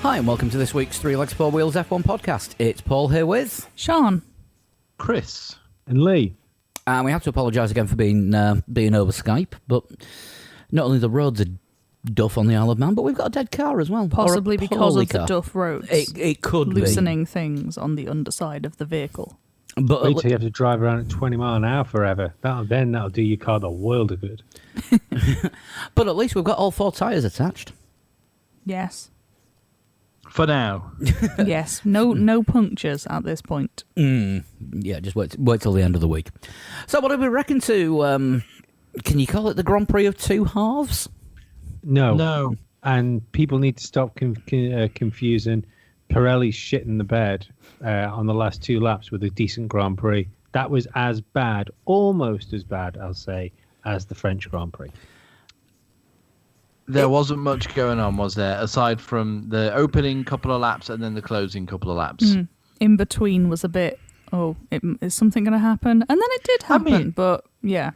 Hi, and welcome to this week's Three Legs, Four Wheels F1 podcast. It's Paul here with Sean, Chris, and Lee. And we have to apologise again for being over Skype, but not only the roads are duff on the Isle of Man, but we've got a dead car as well. possibly because of the car. duff roads. It could loosening things on the underside of the vehicle. But Wait till you have to drive around at 20 mile an hour forever. That'll do your car the world of good. But at least we've got all four tyres attached. Yes. for now. Yes. No punctures at this point. Yeah, just wait till the end of the week. So what do we reckon to, can you call it the Grand Prix of two halves? No. And people need to stop confusing Pirelli's shit in the bed on the last two laps with a decent Grand Prix. That was as bad, almost as bad, I'll say, as the French Grand Prix. There wasn't much going on, was there? Aside from the opening couple of laps and then the closing couple of laps. In between was a bit, is something going to happen? And then it did happen, but yeah.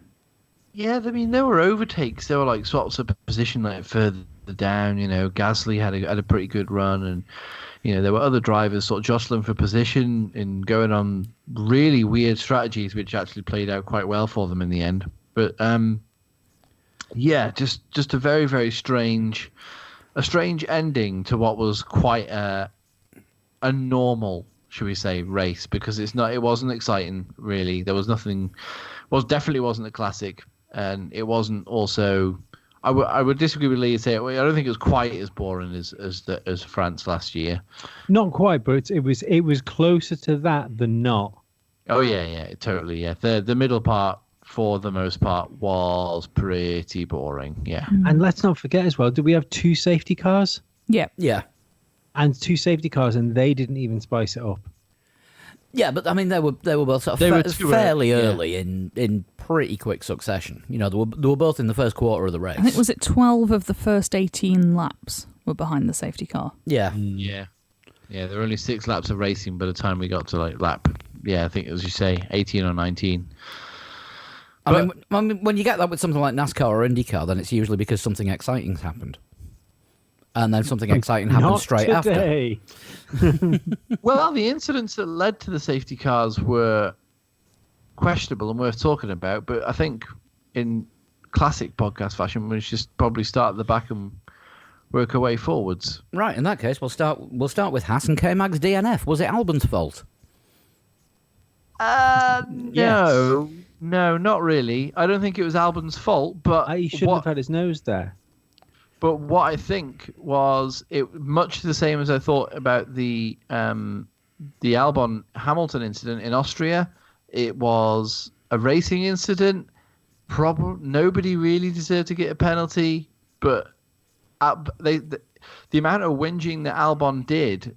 Yeah, I mean, there were overtakes. There were like swaps of position like further down. You know, Gasly had a pretty good run, and you know there were other drivers sort of jostling for position and going on really weird strategies, which actually played out quite well for them in the end. But yeah, just a very very strange ending to what was quite a normal, should we say, race, because it wasn't exciting really. There was nothing. Definitely wasn't a classic. And it wasn't also. I would disagree with Lee and say I don't think it was quite as boring as France last year. Not quite, but it was closer to that than not. Oh yeah, totally. Yeah, the middle part for the most part was pretty boring. Yeah, and let's not forget as well. Did we have two safety cars? Yeah. And two safety cars, and they didn't even spice it up. Yeah, but I mean, they were both sort of fairly early in pretty quick succession. You know, they were both in the first quarter of the race. I think, was it 12 of the first 18 laps were behind the safety car? Yeah. Yeah. There were only 6 laps of racing by the time we got to like lap. Yeah, I think as you say, 18 or 19. I mean, when you get that with something like NASCAR or IndyCar, then it's usually because something exciting's happened. And then something exciting happened straight after. Well, the incidents that led to the safety cars were questionable and worth talking about, but I think in classic podcast fashion, we should just probably start at the back and work our way forwards. Right, in that case, we'll start with Haas and K-Mag's DNF. Was it Albon's fault? No, not really. I don't think it was Albon's fault, but He shouldn't have had his nose there. But what I think was it much the same as I thought about the Albon Hamilton incident in Austria. It was a racing incident. Nobody really deserved to get a penalty, but the amount of whinging that Albon did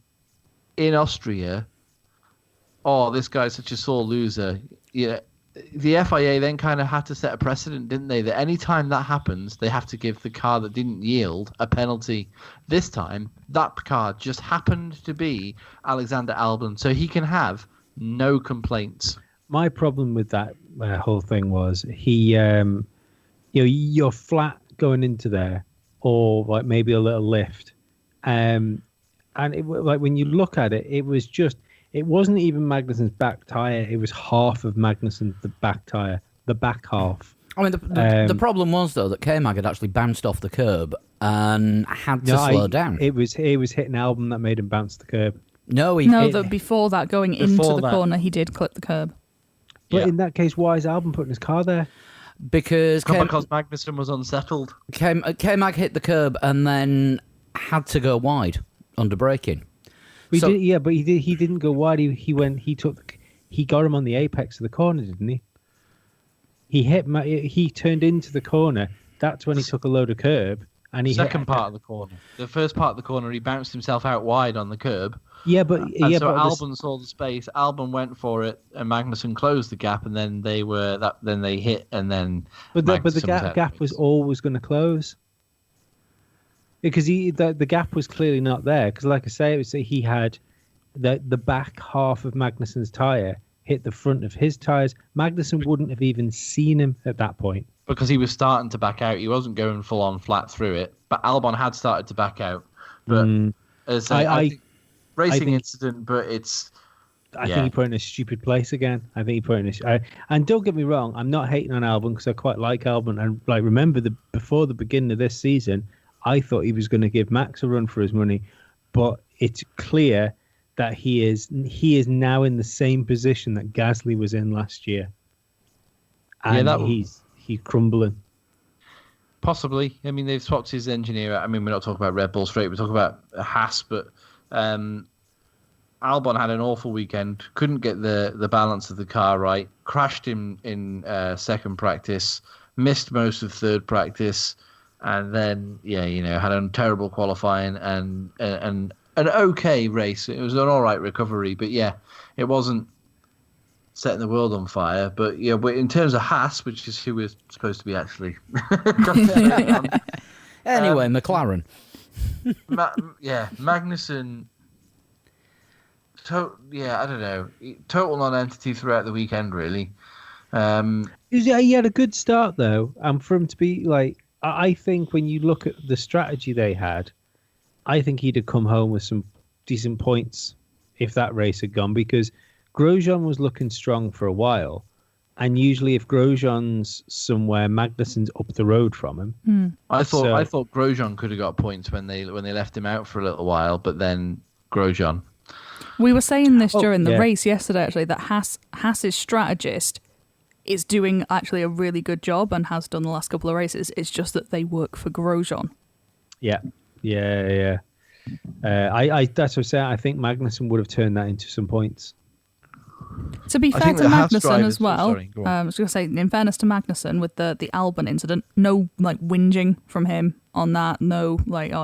in Austria. Oh, this guy's such a sore loser. Yeah. The FIA then kind of had to set a precedent, didn't they? That any time that happens, they have to give the car that didn't yield a penalty. This time, that car just happened to be Alexander Albon, so he can have no complaints. My problem with that whole thing was you're flat going into there, or like maybe a little lift, and like when you look at it, it was just. It wasn't even Magnussen's back tyre. It was half of Magnussen's back tyre, the back half. I mean, the problem was, though, that K-Mag had actually bounced off the curb and had to slow down. It was hitting Albon that made him bounce the curb. Before that, going into the corner, he did clip the curb. But in that case, why is Albon putting his car there? Because Magnussen was unsettled. K-Mag hit the curb and then had to go wide under braking. But he didn't go wide. He got him on the apex of the corner, didn't he? He turned into the corner. That's when he took a load of curb, and part of the corner. The first part of the corner, he bounced himself out wide on the curb. Albon saw the space. Albon went for it, and Magnussen closed the gap, and then they hit, and then. But the gap was always going to close. Because the gap was clearly not there. Because, like I say, he had the back half of Magnussen's tyre hit the front of his tyres. Magnussen wouldn't have even seen him at that point. Because he was starting to back out. He wasn't going full on flat through it. But Albon had started to back out. But As I think racing think, incident, but it's. I think he put it in a stupid place again. I think he put it in and don't get me wrong, I'm not hating on Albon because I quite like Albon. And like, remember before the beginning of this season, I thought he was going to give Max a run for his money, but it's clear that he is now in the same position that Gasly was in last year, and he's crumbling. Possibly. I mean, they've swapped his engineer out. I mean, we're not talking about Red Bull straight. We're talking about Haas, but. Albon had an awful weekend. Couldn't get the balance of the car right. Crashed him in second practice. Missed most of third practice, and then had a terrible qualifying and an okay race. It was an all right recovery, but it wasn't setting the world on fire. But but in terms of Haas, which is who we're supposed to be actually. Anyway, McLaren. Magnussen. I don't know. Total non-entity throughout the weekend, really. He had a good start, though. And for him to be like, I think when you look at the strategy they had, I think he'd have come home with some decent points if that race had gone, because Grosjean was looking strong for a while. And usually if Grosjean's somewhere, Magnussen's up the road from him. I thought Grosjean could have got points when they left him out for a little while, but then Grosjean. We were saying this during the race yesterday, actually, that Haas's strategist is doing actually a really good job and has done the last couple of races. It's just that they work for Grosjean. Yeah. That's what I'm saying. I think Magnussen would have turned that into some points. To be fair to Magnussen as well, I was going to say, in fairness to Magnussen, with the Albon incident, no whinging from him on that. No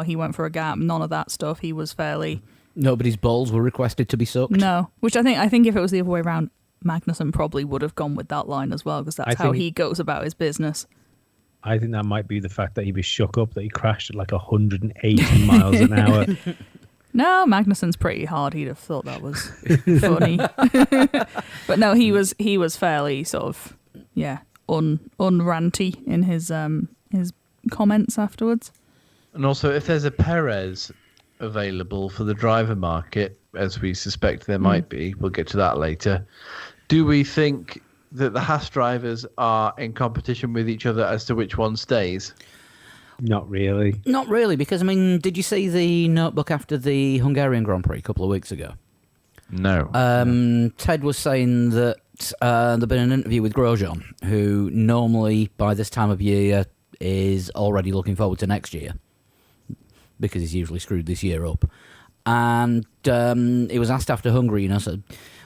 he went for a gap. None of that stuff. He was fairly. Nobody's balls were requested to be sucked. No, which I think if it was the other way around, Magnussen probably would have gone with that line as well, because that's how he goes about his business. I think that might be the fact that he was shook up, that he crashed at like 180 miles an hour. No, Magnussen's pretty hard. He'd have thought that was funny. But no, he was fairly sort of unranty in his comments afterwards. And also, if there's a Perez available for the driver market, as we suspect there might be, we'll get to that later. Do we think that the Haas drivers are in competition with each other as to which one stays? Not really. Not really, because, I mean, did you see the notebook after the Hungarian Grand Prix a couple of weeks ago? No. Ted was saying that there'd been an interview with Grosjean, who normally, by this time of year, is already looking forward to next year, because he's usually screwed this year up. And he was asked after Hungary, so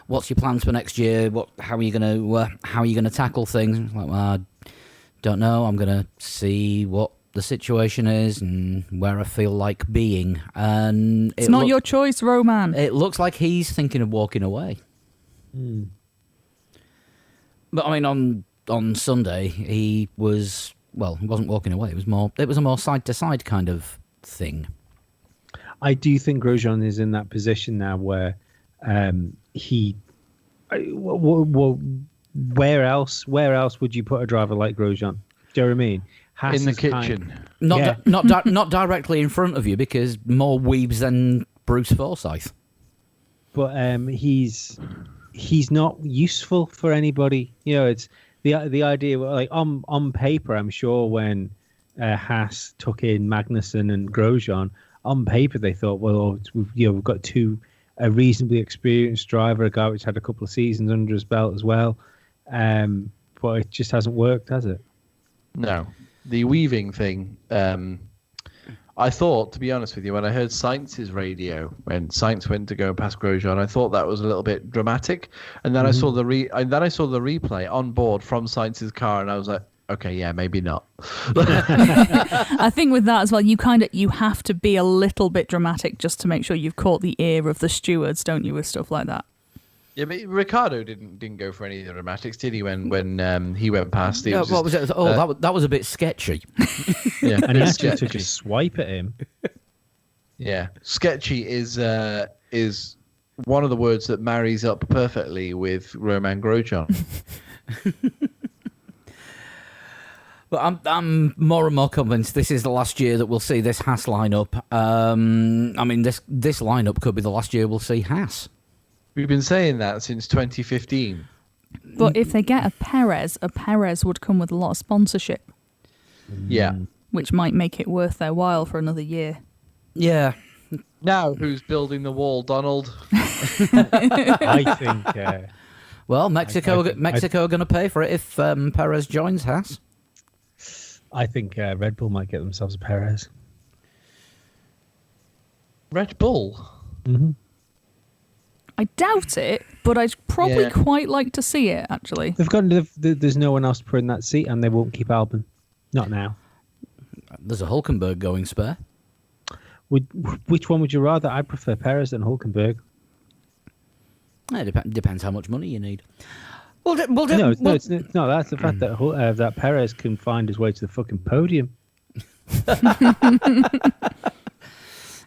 what's your plans for next year? How are you going to tackle things? Like, well, I don't know. I'm going to see what the situation is and where I feel like being. And it's not your choice, Roman. It looks like he's thinking of walking away. But I mean, on Sunday he was he wasn't walking away. It was a more side to side kind of thing. I do think Grosjean is in that position now where where else would you put a driver like Grosjean? Do you know what I mean? Haas in the kitchen. Not directly in front of you, because more weebs than Bruce Forsyth. But he's not useful for anybody. It's the idea, like on paper, I'm sure when Haas took in Magnussen and Grosjean, on paper they thought, well, we've got a reasonably experienced driver, a guy which had a couple of seasons under his belt as well. But it just hasn't worked, has it? No. The weaving thing, I thought, to be honest with you, when I heard Sainz's radio, when Sainz went to go past Grosjean, I thought that was a little bit dramatic. And then I saw the replay on board from Sainz's car, and I was like, okay, yeah, maybe not. I think with that as well, you have to be a little bit dramatic just to make sure you've caught the ear of the stewards, don't you, with stuff like that? Yeah, but Ricardo didn't go for any of the dramatics, did he? When he went past, what was it? That was a bit sketchy. Yeah, and he actually took a swipe at him. Yeah, sketchy is one of the words that marries up perfectly with Roman Grosjean. But I'm more and more convinced this is the last year that we'll see this Haas lineup. I mean, this lineup could be the last year we'll see Haas. We've been saying that since 2015. But if they get a Perez would come with a lot of sponsorship. Yeah. Which might make it worth their while for another year. Yeah. Now, who's building the wall, Donald? I think. Well, Mexico are going to pay for it if Perez joins Haas. I think Red Bull might get themselves a Perez. Red Bull? Mm-hmm. I doubt it, but I'd probably quite like to see it, actually. There's no one else to put in that seat, and they won't keep Albon. Not now. There's a Hulkenberg going spare. Which one would you rather? I prefer Perez than Hulkenberg. It depends how much money you need. No, it's not. That's the fact that that Perez can find his way to the fucking podium.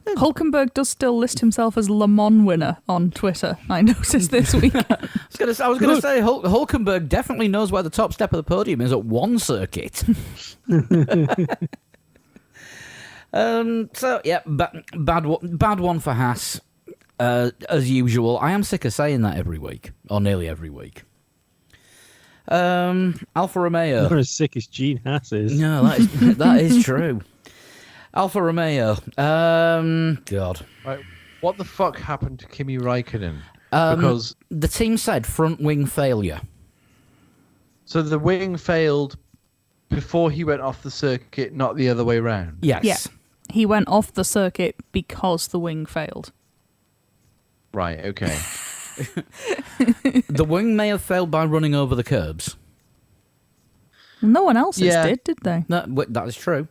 Hulkenberg does still list himself as Le Mans winner on Twitter, I noticed this week. I was going to say, Hulkenberg definitely knows where the top step of the podium is at one circuit. So, yeah, bad one for Haas, as usual. I am sick of saying that every week, or nearly every week. Alfa Romeo. Not as sick as Gene Haas is. No, that is true. Alfa Romeo. God. Right. What the fuck happened to Kimi Räikkönen? Because the team said front wing failure. So the wing failed before he went off the circuit, not the other way round. Yes. Yeah. He went off the circuit because the wing failed. Right, okay. The wing may have failed by running over the curbs. No one else did they? That is true.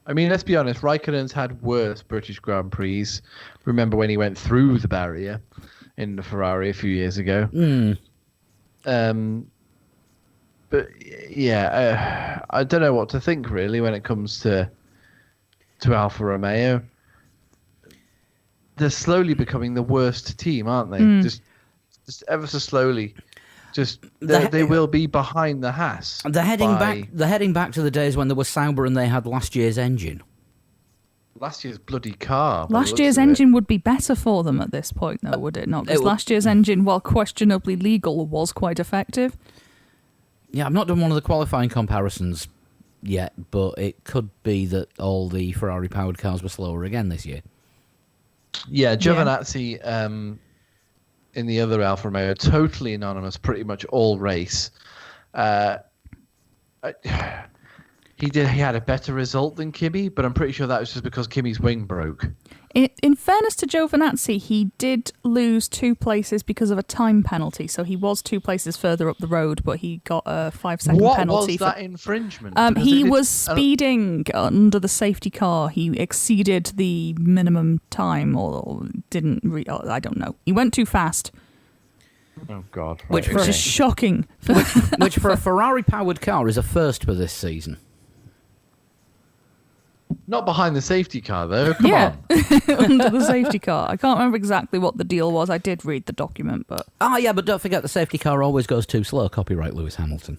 I mean, let's be honest, Raikkonen's had worse British Grand Prix. Remember when he went through the barrier in the Ferrari a few years ago? But, yeah, I don't know what to think, really, when it comes to Alfa Romeo. They're slowly becoming the worst team, aren't they? Just ever so slowly. They will be behind the Haas. They're heading back to the days when they were Sauber and they had last year's engine. Last year's bloody car. Last year's engine would be better for them at this point, though, would it not? Because last year's engine, while questionably legal, was quite effective. Yeah, I've not done one of the qualifying comparisons yet, but it could be that all the Ferrari-powered cars were slower again this year. Yeah, Giovinazzi in the other Alfa Romeo, totally anonymous, pretty much all race. He had a better result than Kimi, but I'm pretty sure that was just because Kimi's wing broke. In fairness to Giovinazzi, he did lose 2 places because of a time penalty. So he was 2 places further up the road, but he got a 5-second penalty. What was that infringement? He was speeding under the safety car. He exceeded the minimum time, or didn't. I don't know. He went too fast. Oh God! Which is shocking. Which for a Ferrari-powered car is a first for this season. Not behind the safety car, though. Come on. Under the safety car. I can't remember exactly what the deal was. I did read the document, but... Yeah, but don't forget the safety car always goes too slow. Copyright Lewis Hamilton.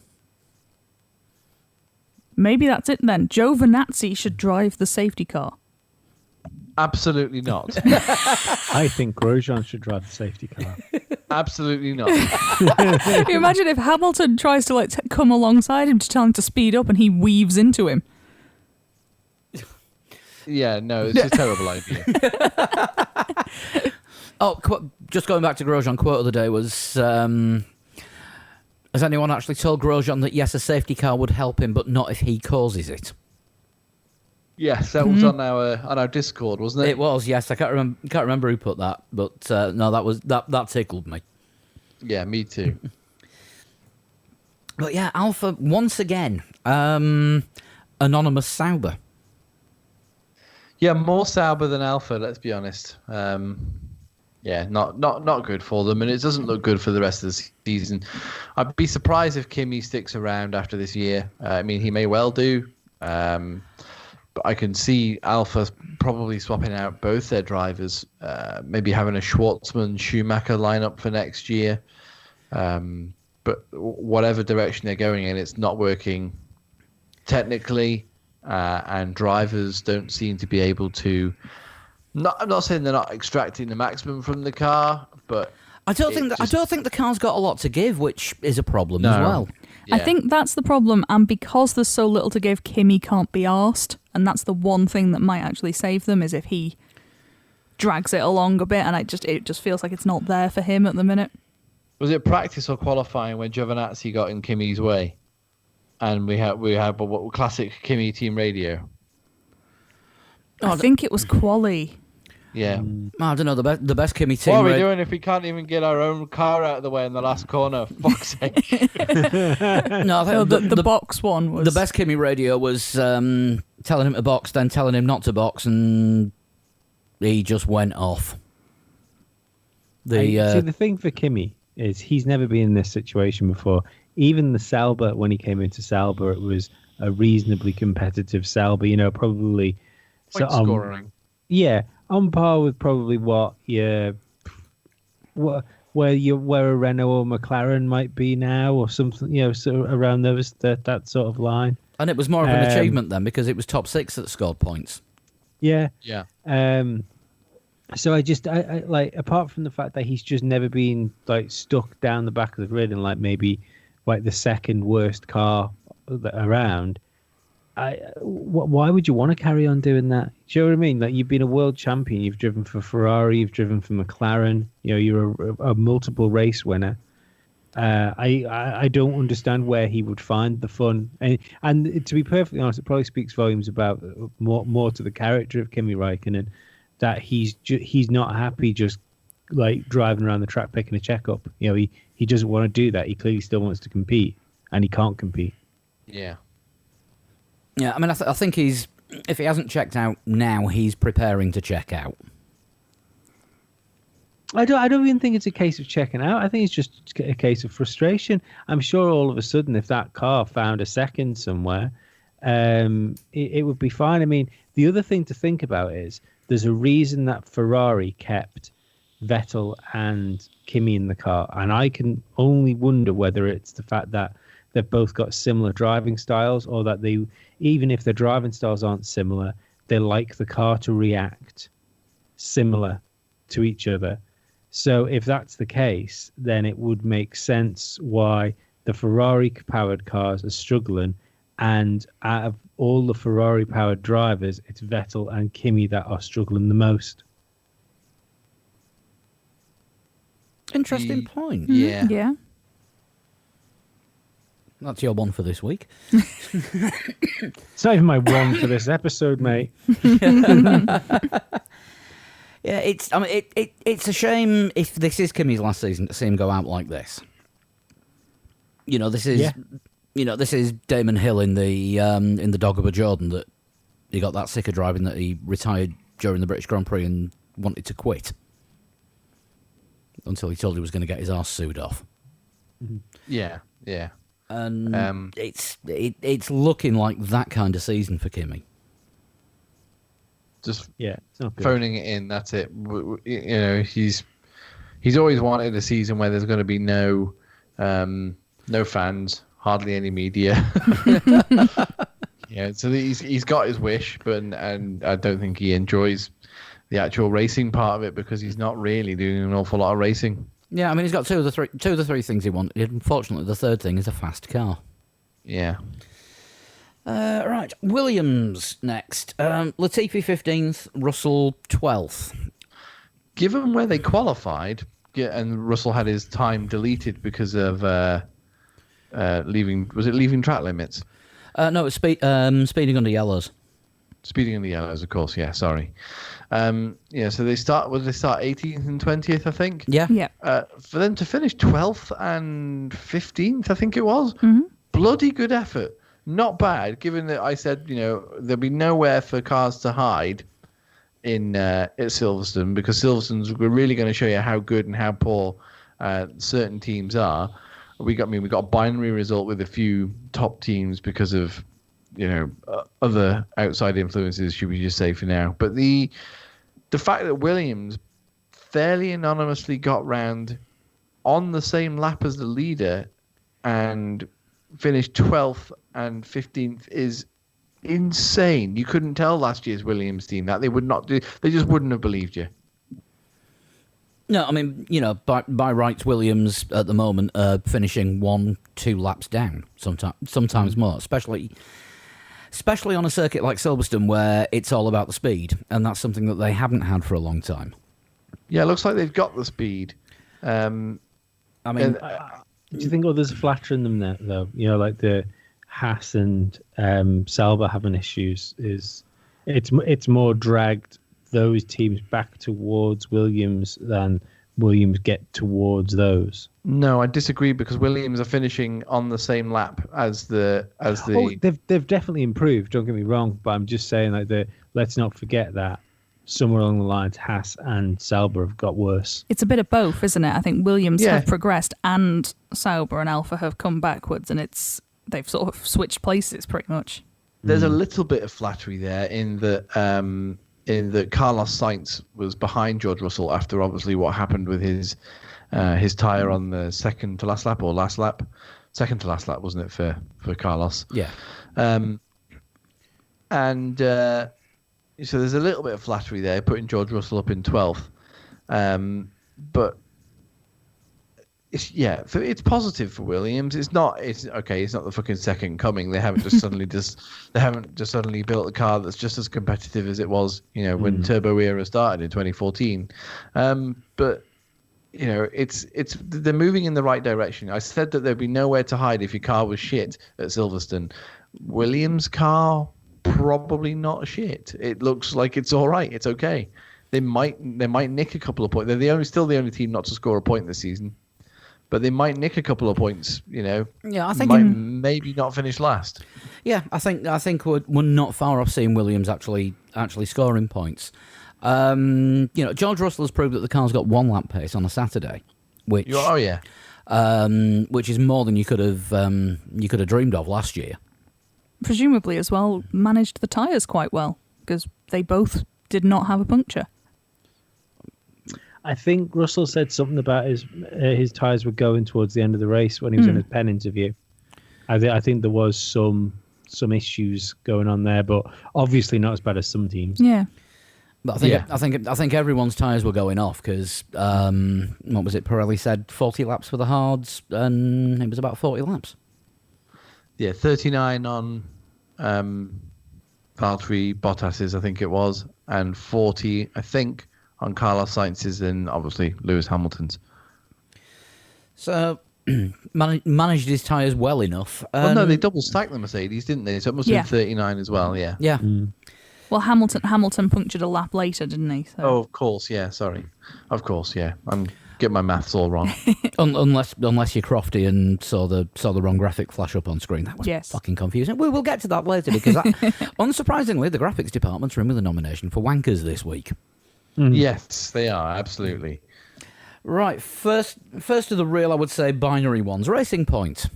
Maybe that's it then. Giovinazzi should drive the safety car. Absolutely not. I think Grosjean should drive the safety car. Absolutely not. Can you imagine if Hamilton tries to come alongside him to tell him to speed up and he weaves into him? Yeah, no, it's a terrible idea. Just going back to Grosjean, quote of the day was, has anyone actually told Grosjean that yes, a safety car would help him, but not if he causes it? Yes, that was on our Discord, wasn't it? It was, yes. I can't remember who put that, but no, that tickled me. Yeah, me too. But yeah, Alpha once again, anonymous Sauber. Yeah, more Sauber than Alpha, let's be honest. Yeah, not good for them, and it doesn't look good for the rest of the season. I'd be surprised if Kimi sticks around after this year. I mean, he may well do. But I can see Alpha probably swapping out both their drivers, maybe having a Schwartzman-Schumacher lineup for next year. But whatever direction they're going in, it's not working technically, and drivers don't seem to be able to. I'm not saying they're not extracting the maximum from the car, but I don't think the car's got a lot to give, which is a problem as well. Yeah. I think that's the problem, and because there's so little to give, Kimi can't be arsed, and that's the one thing that might actually save them is if he drags it along a bit, and it just feels like it's not there for him at the minute. Was it practice or qualifying when Giovinazzi got in Kimi's way, and we had what classic Kimi team radio? I think it was quali. Yeah. I don't know, the best Kimi team. What are we doing if we can't even get our own car out of the way in the last corner? Fuck's sake. No, I think the box one was... The best Kimi radio was telling him to box, then telling him not to box, and he just went off. See, the thing for Kimi is he's never been in this situation before. Even the Sauber, when he came into Sauber, it was a reasonably competitive Sauber, probably... Point scoring. Yeah, on par with probably where a Renault or McLaren might be now, or something, so around that sort of line. And it was more of an achievement then, because it was top 6 that scored points. Yeah. Yeah. So I like, apart from the fact that he's just never been like stuck down the back of the grid and like maybe like the second worst car around. Why would you want to carry on doing that? Do you know what I mean? Like, you've been a world champion, you've driven for Ferrari, you've driven for McLaren, you're a multiple race winner. I don't understand where he would find the fun. And to be perfectly honest, it probably speaks volumes about more to the character of Kimi Räikkönen, that he's not happy just like driving around the track picking a check up. He doesn't want to do that. He clearly still wants to compete, and he can't compete. Yeah. Yeah, I mean, I think if he hasn't checked out now, he's preparing to check out. I don't even think it's a case of checking out. I think it's just a case of frustration. I'm sure all of a sudden, if that car found a second somewhere, it would be fine. I mean, the other thing to think about is there's a reason that Ferrari kept Vettel and Kimi in the car, and I can only wonder whether it's the fact that they've both got similar driving styles, or that even if their driving styles aren't similar, they like the car to react similar to each other. So if that's the case, then it would make sense why the Ferrari-powered cars are struggling, and out of all the Ferrari-powered drivers, it's Vettel and Kimi that are struggling the most. Interesting point. Yeah. Yeah. That's your one for this week. It's not even my one for this episode, mate. Yeah, it's a shame if this is Kimi's last season to see him go out like this. This is Damon Hill in the Doggerber Jordan, that he got that sick of driving that he retired during the British Grand Prix and wanted to quit until he told he was going to get his arse sued off. Yeah. Yeah. And it's looking like that kind of season for Kimi. Just it's not good. phoning it in. That's it. He's always wanted a season where there's going to be no fans, hardly any media. So he's got his wish, and I don't think he enjoys the actual racing part of it, because he's not really doing an awful lot of racing. Yeah, I mean, he's got two of the three things he wanted. Unfortunately, the third thing is a fast car. Yeah. Right, Williams next. Latifi 15th, Russell 12th. Given where they qualified, and Russell had his time deleted because of leaving track limits? No, it's speeding under yellows. Speeding in the yellows, of course. Yeah, sorry. So they start 18th and 20th, I think. Yeah. For them to finish 12th and 15th, I think it was. Mm-hmm. Bloody good effort. Not bad, given that I said, there'll be nowhere for cars to hide at Silverstone, because Silverstone's really going to show you how good and how poor certain teams are. We got a binary result with a few top teams because of other outside influences, should we just say for now. But the fact that Williams fairly anonymously got round on the same lap as the leader and finish 12th and 15th is insane. You couldn't tell last year's Williams team that. They would not do. They just wouldn't have believed you. No, I mean, by rights, Williams at the moment are finishing 1-2 laps down, sometimes more, especially on a circuit like Silverstone where it's all about the speed, and that's something that they haven't had for a long time. Yeah, it looks like they've got the speed. I mean, do you think others are flattering them there, though? Like the Haas and Sauber having issues. It's more dragged those teams back towards Williams than Williams get towards those. No, I disagree because Williams are finishing on the same lap as the. Oh, they've definitely improved. Don't get me wrong, but I'm just saying let's not forget that somewhere along the lines, Haas and Sauber have got worse. It's a bit of both, isn't it? I think Williams have progressed, and Sauber and Alfa have come backwards, and they've sort of switched places pretty much. There's a little bit of flattery there in that Carlos Sainz was behind George Russell after obviously what happened with his tyre on the second to last lap or last lap, second to last lap, wasn't it for Carlos? Yeah. So there's a little bit of flattery there, putting George Russell up in 12th, but it's positive for Williams. It's not the fucking second coming. They haven't just suddenly built a car that's just as competitive as it was, when Turbo Era started in 2014. But they're moving in the right direction. I said that there'd be nowhere to hide if your car was shit at Silverstone. Williams' car probably not shit. It looks like it's all right. It's okay. They might nick a couple of points. They're still the only team not to score a point this season. But they might nick a couple of points, Yeah, I think maybe not finish last. Yeah, I think we're not far off seeing Williams actually scoring points. George Russell has proved that the car's got one lap pace on a Saturday, which which is more than you could have dreamed of last year. Presumably, as well, managed the tyres quite well because they both did not have a puncture. I think Russell said something about his tyres were going towards the end of the race when he was in his pen interview. I think there was some issues going on there, but obviously not as bad as some teams. Yeah. But I think everyone's tyres were going off because what was it? Pirelli said 40 laps for the hards, and it was about 40 laps. Yeah, 39 on Valtteri Bottas's, I think it was, and 40, I think, on Carlos Sainz's and obviously Lewis Hamilton's. So managed his tyres well enough. Well, no, they double stacked the Mercedes, didn't they? So it must have been 39 as well. Yeah. Yeah. Well, Hamilton punctured a lap later, didn't he? So. Oh, of course. Yeah. Sorry. Of course. Yeah. I'm getting my maths all wrong. unless you're Crofty and saw the wrong graphic flash up on screen. That was fucking confusing. We will get to that later because unsurprisingly, the graphics department's in with a nomination for Wankers this week. Yes, they are, absolutely. Right, first of the real, I would say, binary ones. Racing Point.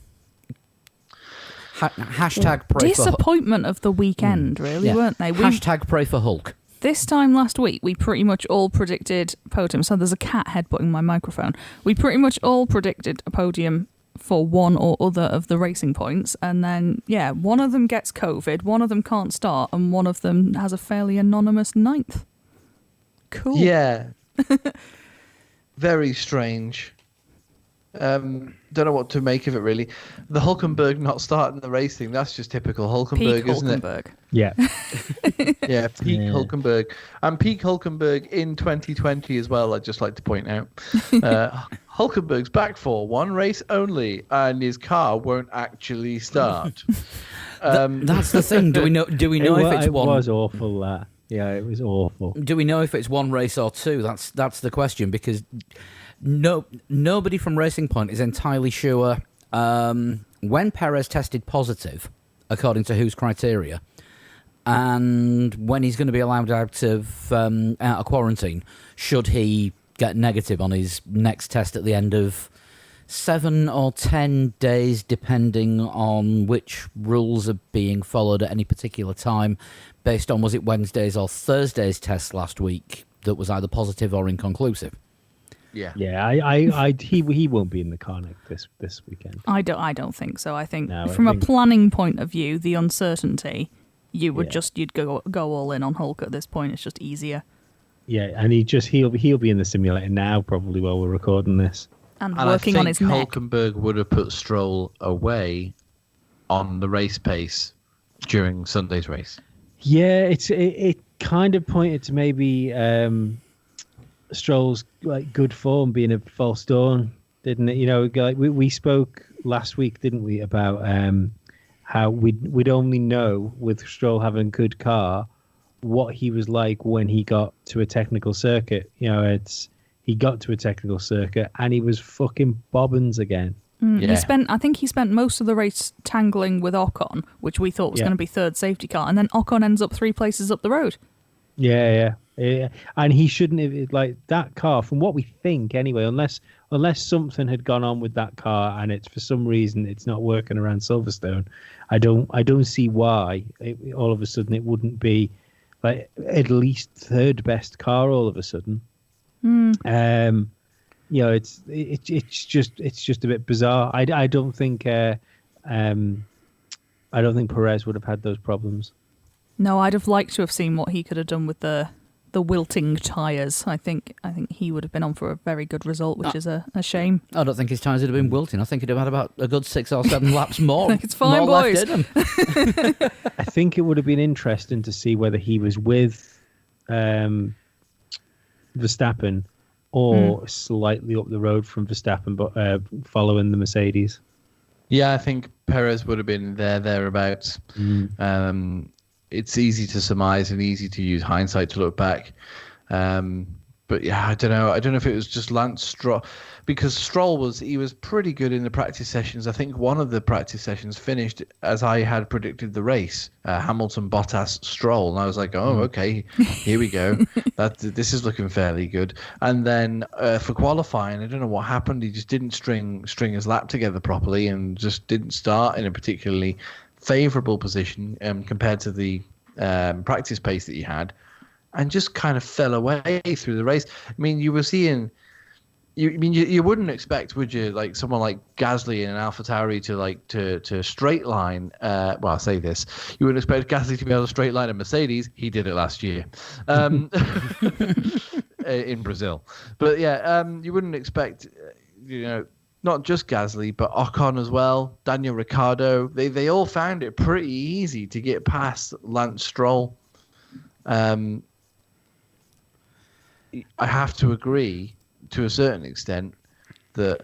Hashtag pray disappointment of the weekend, really, weren't they? Hashtag pray for Hulk. This time last week, we pretty much all predicted podium. So there's a cat headbutting my microphone. We pretty much all predicted a podium for one or other of the Racing Points, and then one of them gets COVID, one of them can't start, and one of them has a fairly anonymous ninth. Cool. Yeah. Very strange. Don't know what to make of it, really. The Hulkenberg not starting the racing, that's just typical Hulkenberg, isn't it? Yeah. Yeah, peak Hulkenberg. And peak Hulkenberg in 2020 as well, I'd just like to point out. Hulkenberg's back for one race only, and his car won't actually start. That's the thing. Do we know if it's one? It was awful, that. Yeah, it was awful. Do we know if it's one race or two? That's the question, because nobody from Racing Point is entirely sure when Perez tested positive, according to whose criteria, and when he's going to be allowed out of quarantine, should he get negative on his next test at the end of 7 or 10 days, depending on which rules are being followed at any particular time, based on, was it Wednesday's or Thursday's test last week that was either positive or inconclusive? He won't be in the car this weekend. I don't think so. I think from a planning point of view, the uncertainty, you'd go all in on Hulk at this point. It's just easier. Yeah, and he'll be in the simulator now probably while we're recording this. And working on his neck. Hulkenberg would have put Stroll away on the race pace during Sunday's race. Yeah, it kind of pointed to maybe Stroll's like good form being a false dawn, didn't it? You know, like we spoke last week, didn't we, about how we'd only know with Stroll having a good car what he was like when he got to a technical circuit. You know, he got to a technical circuit and he was fucking bobbins again. Yeah. I think he spent most of the race tangling with Ocon, which we thought was going to be third safety car, and then Ocon ends up 3 places up the road. Yeah. And he shouldn't have, like, that car, from what we think anyway, unless something had gone on with that car and it's for some reason it's not working around Silverstone, I don't see why all of a sudden it wouldn't be like at least third best car all of a sudden. You know, it's just a bit bizarre. I don't think Perez would have had those problems. No, I'd have liked to have seen what he could have done with the wilting tyres. I think he would have been on for a very good result, which is a shame. I don't think his tyres would have been wilting. I think he'd have had about a good 6 or 7 laps more. It's fine, more boys. Left in him. I think it would have been interesting to see whether he was with Verstappen or slightly up the road from Verstappen, but following the Mercedes. Yeah, I think Perez would have been thereabouts. It's easy to surmise and easy to use hindsight to look back. But yeah, I don't know. I don't know if it was just Lance Stroll, because Stroll was pretty good in the practice sessions. I think one of the practice sessions finished as I had predicted the race, Hamilton, Bottas, Stroll, and I was like, oh, okay, here we go. This is looking fairly good. And then for qualifying, I don't know what happened. He just didn't string his lap together properly and just didn't start in a particularly favourable position compared to the practice pace that he had, and just kind of fell away through the race. I mean, you were seeing, you wouldn't expect, would you, like someone like Gasly and AlphaTauri to straight line. Well, I'll say this: you wouldn't expect Gasly to be able to straight line a Mercedes. He did it last year in Brazil. But yeah, you wouldn't expect, not just Gasly, but Ocon as well, Daniel Ricciardo. They all found it pretty easy to get past Lance Stroll. I have to agree to a certain extent that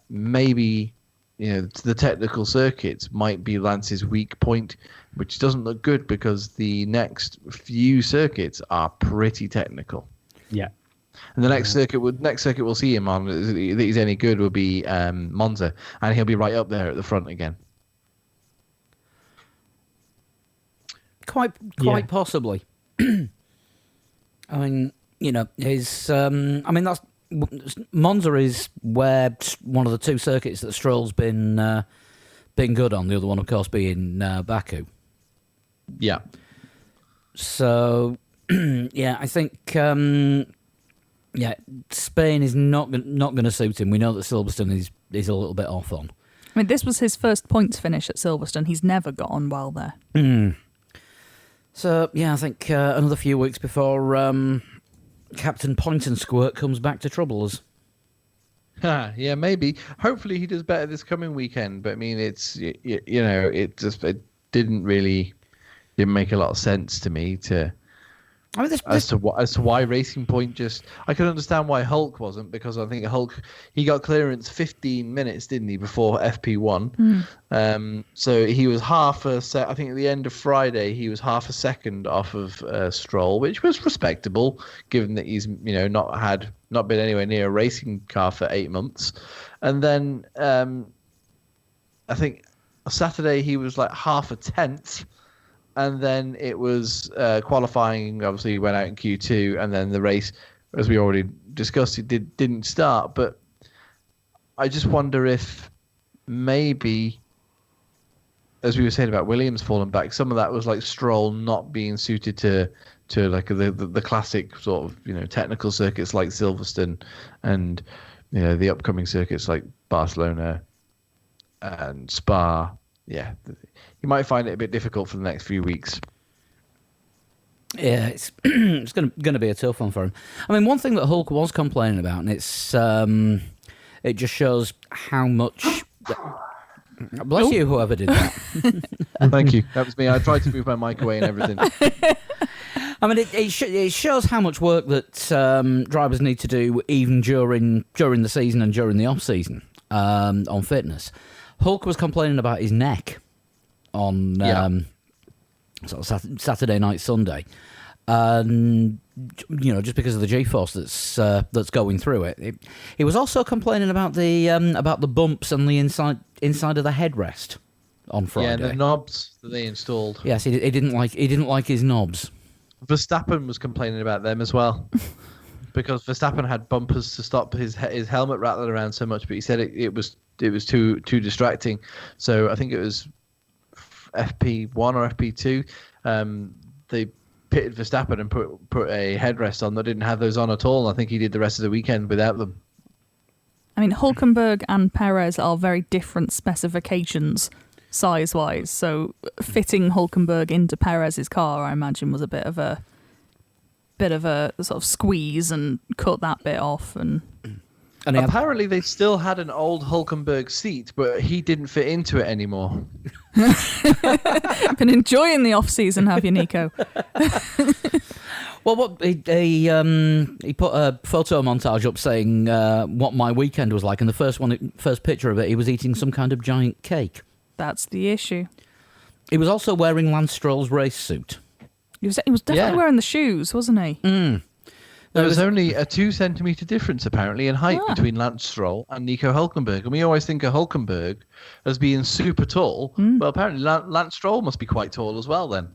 maybe the technical circuits might be Lance's weak point, which doesn't look good because the next few circuits are pretty technical. Yeah. And the next circuit we'll see him on that he's any good will be Monza, and he'll be right up there at the front again. Quite possibly. I mean, his. That's Monza is where one of the 2 circuits that Stroll's been good on. The other one, of course, being Baku. Yeah. So, yeah, I think. Spain is not going to suit him. We know that Silverstone is a little bit off on. I mean, this was his first points finish at Silverstone. He's never got on well there. So, yeah, I think another few weeks before Captain Point and Squirt comes back to trouble us. Yeah, maybe. Hopefully he does better this coming weekend. But I mean, it didn't make a lot of sense to me as to why Racing Point just. I can understand why Hulk wasn't, because I think Hulk, he got clearance 15 minutes, didn't he, before FP1. So he was half a I think at the end of Friday he was half a second off of Stroll, which was respectable given that he's not been anywhere near a racing car for 8 months. And then I think Saturday he was like half a tenth. And then it was qualifying, obviously went out in Q2, and then the race, as we already discussed, it didn't start. But I just wonder if maybe, as we were saying about Williams falling back, some of that was like Stroll not being suited to like the classic sort of technical circuits like Silverstone, and the upcoming circuits like Barcelona and Spa. Yeah, you might find it a bit difficult for the next few weeks. Yeah, it's it's going to be a tough one for him. I mean, one thing that Hulk was complaining about, and it's it just shows how much. Bless you, whoever did that. Thank you. That was me. I tried to move my mic away and everything. I mean, it shows how much work that drivers need to do even during the season and during the off season on fitness. Hulk was complaining about his neck on sort of Saturday night, Sunday, and just because of the G-force that's going through it. He was also complaining about the bumps and the inside of the headrest on Friday. Yeah, and the knobs that they installed. Yes, he didn't like his knobs. Verstappen was complaining about them as well, because Verstappen had bumpers to stop his helmet rattling around so much, but he said it was too distracting. So I think it was FP1 or FP2. They pitted Verstappen and put a headrest on that didn't have those on at all. And I think he did the rest of the weekend without them. I mean, Hülkenberg and Perez are very different specifications size-wise. So fitting Hülkenberg into Perez's car, I imagine, was a bit of a sort of squeeze and cut that bit off. And apparently they still had an old Hülkenberg seat, but he didn't fit into it anymore. Been enjoying the off-season, have you, Nico? Well, he put a photo montage up saying what my weekend was like, and the first picture of it, he was eating some kind of giant cake. That's the issue. He was also wearing Lance Stroll's race suit. He was definitely wearing the shoes, wasn't he? Mm. There was only a 2 centimetre difference, apparently, in height between Lance Stroll and Nico Hülkenberg. And we always think of Hülkenberg as being super tall. Well, apparently Lance Stroll must be quite tall as well, then.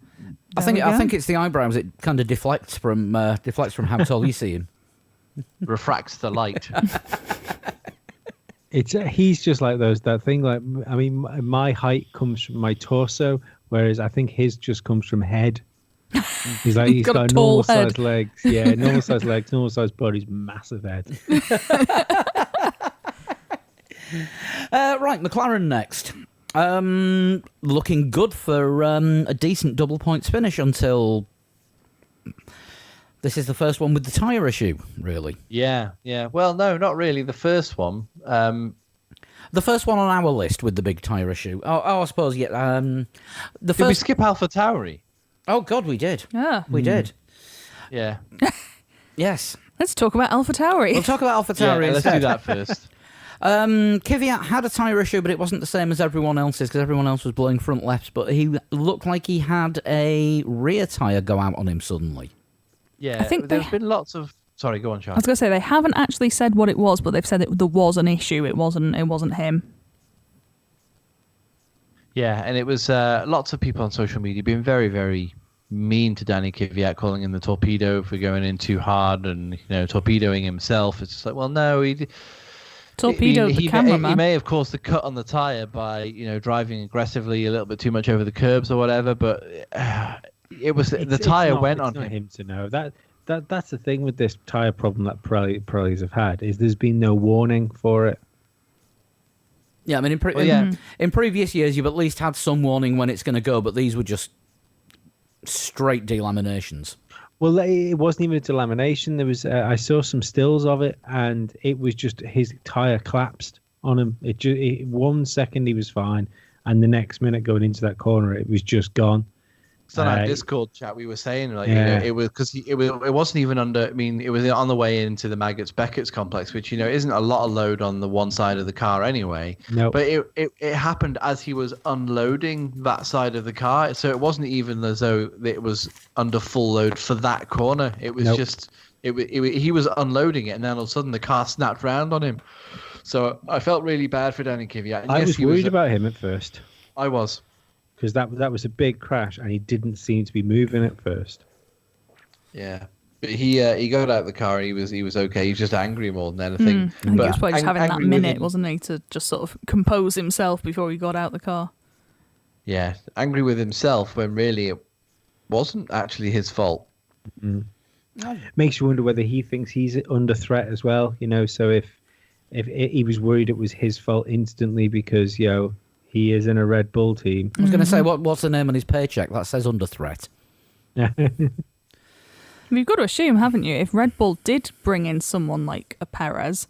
I think it's the eyebrows. It kind of deflects from how tall you see him. Refracts the light. He's just like that thing. Like, I mean, my height comes from my torso, whereas I think his just comes from head. He's got normal sized legs. Yeah, normal sized legs, normal sized body, massive head. Right, McLaren next. Looking good for a decent double points finish until this is the first one with the tyre issue, really. Yeah. Well, no, not really. The first one. The first one on our list with the big tyre issue. Oh, I suppose, yeah. Did we skip AlphaTauri? Oh, God, we did. Yeah. We did. Yeah. Yes. Let's talk about AlphaTauri. We'll talk about AlphaTauri instead. Let's do that first. Kvyat had a tyre issue, but it wasn't the same as everyone else's because everyone else was blowing front lefts, but he looked like he had a rear tyre go out on him suddenly. Yeah, I think there's been lots of... Sorry, go on, Charlie. I was going to say, they haven't actually said what it was, but they've said there was an issue. It wasn't him. Yeah, and it was lots of people on social media being very, very mean to Danny Kvyat, calling him the torpedo for going in too hard and torpedoing himself. It's just like, well, no, he torpedoed the cameraman. He may have caused the cut on the tyre by driving aggressively a little bit too much over the curbs or whatever, but it was the tyre went on him. Him to know that's the thing with this tyre problem that Pirellis have had is there's been no warning for it. Yeah, I mean, in previous years, you've at least had some warning when it's going to go, but these were just straight delaminations. Well, it wasn't even a delamination. There was I saw some stills of it, and it was just his tyre collapsed on him. It 1 second he was fine, and the next minute going into that corner, it was just gone. So on our Discord chat, we were saying it was because it wasn't even under. I mean, it was on the way into the Beckett's complex, which isn't a lot of load on the one side of the car anyway. No, but it happened as he was unloading that side of the car, so it wasn't even as though it was under full load for that corner. It was just he was unloading it, and then all of a sudden the car snapped round on him. So I felt really bad for Danny Kvyat. I was worried about him at first. I was. Because that was a big crash, and he didn't seem to be moving at first. Yeah, but he got out of the car and he was okay. He was just angry more than anything. I think he was probably just having that minute, wasn't he, to just sort of compose himself before he got out the car. Yeah, angry with himself when really it wasn't actually his fault. Makes you wonder whether he thinks he's under threat as well. So if he was worried it was his fault instantly because he is in a Red Bull team. I was going to say, what's the name on his paycheck that says under threat? You've got to assume, haven't you, if Red Bull did bring in someone like a Perez,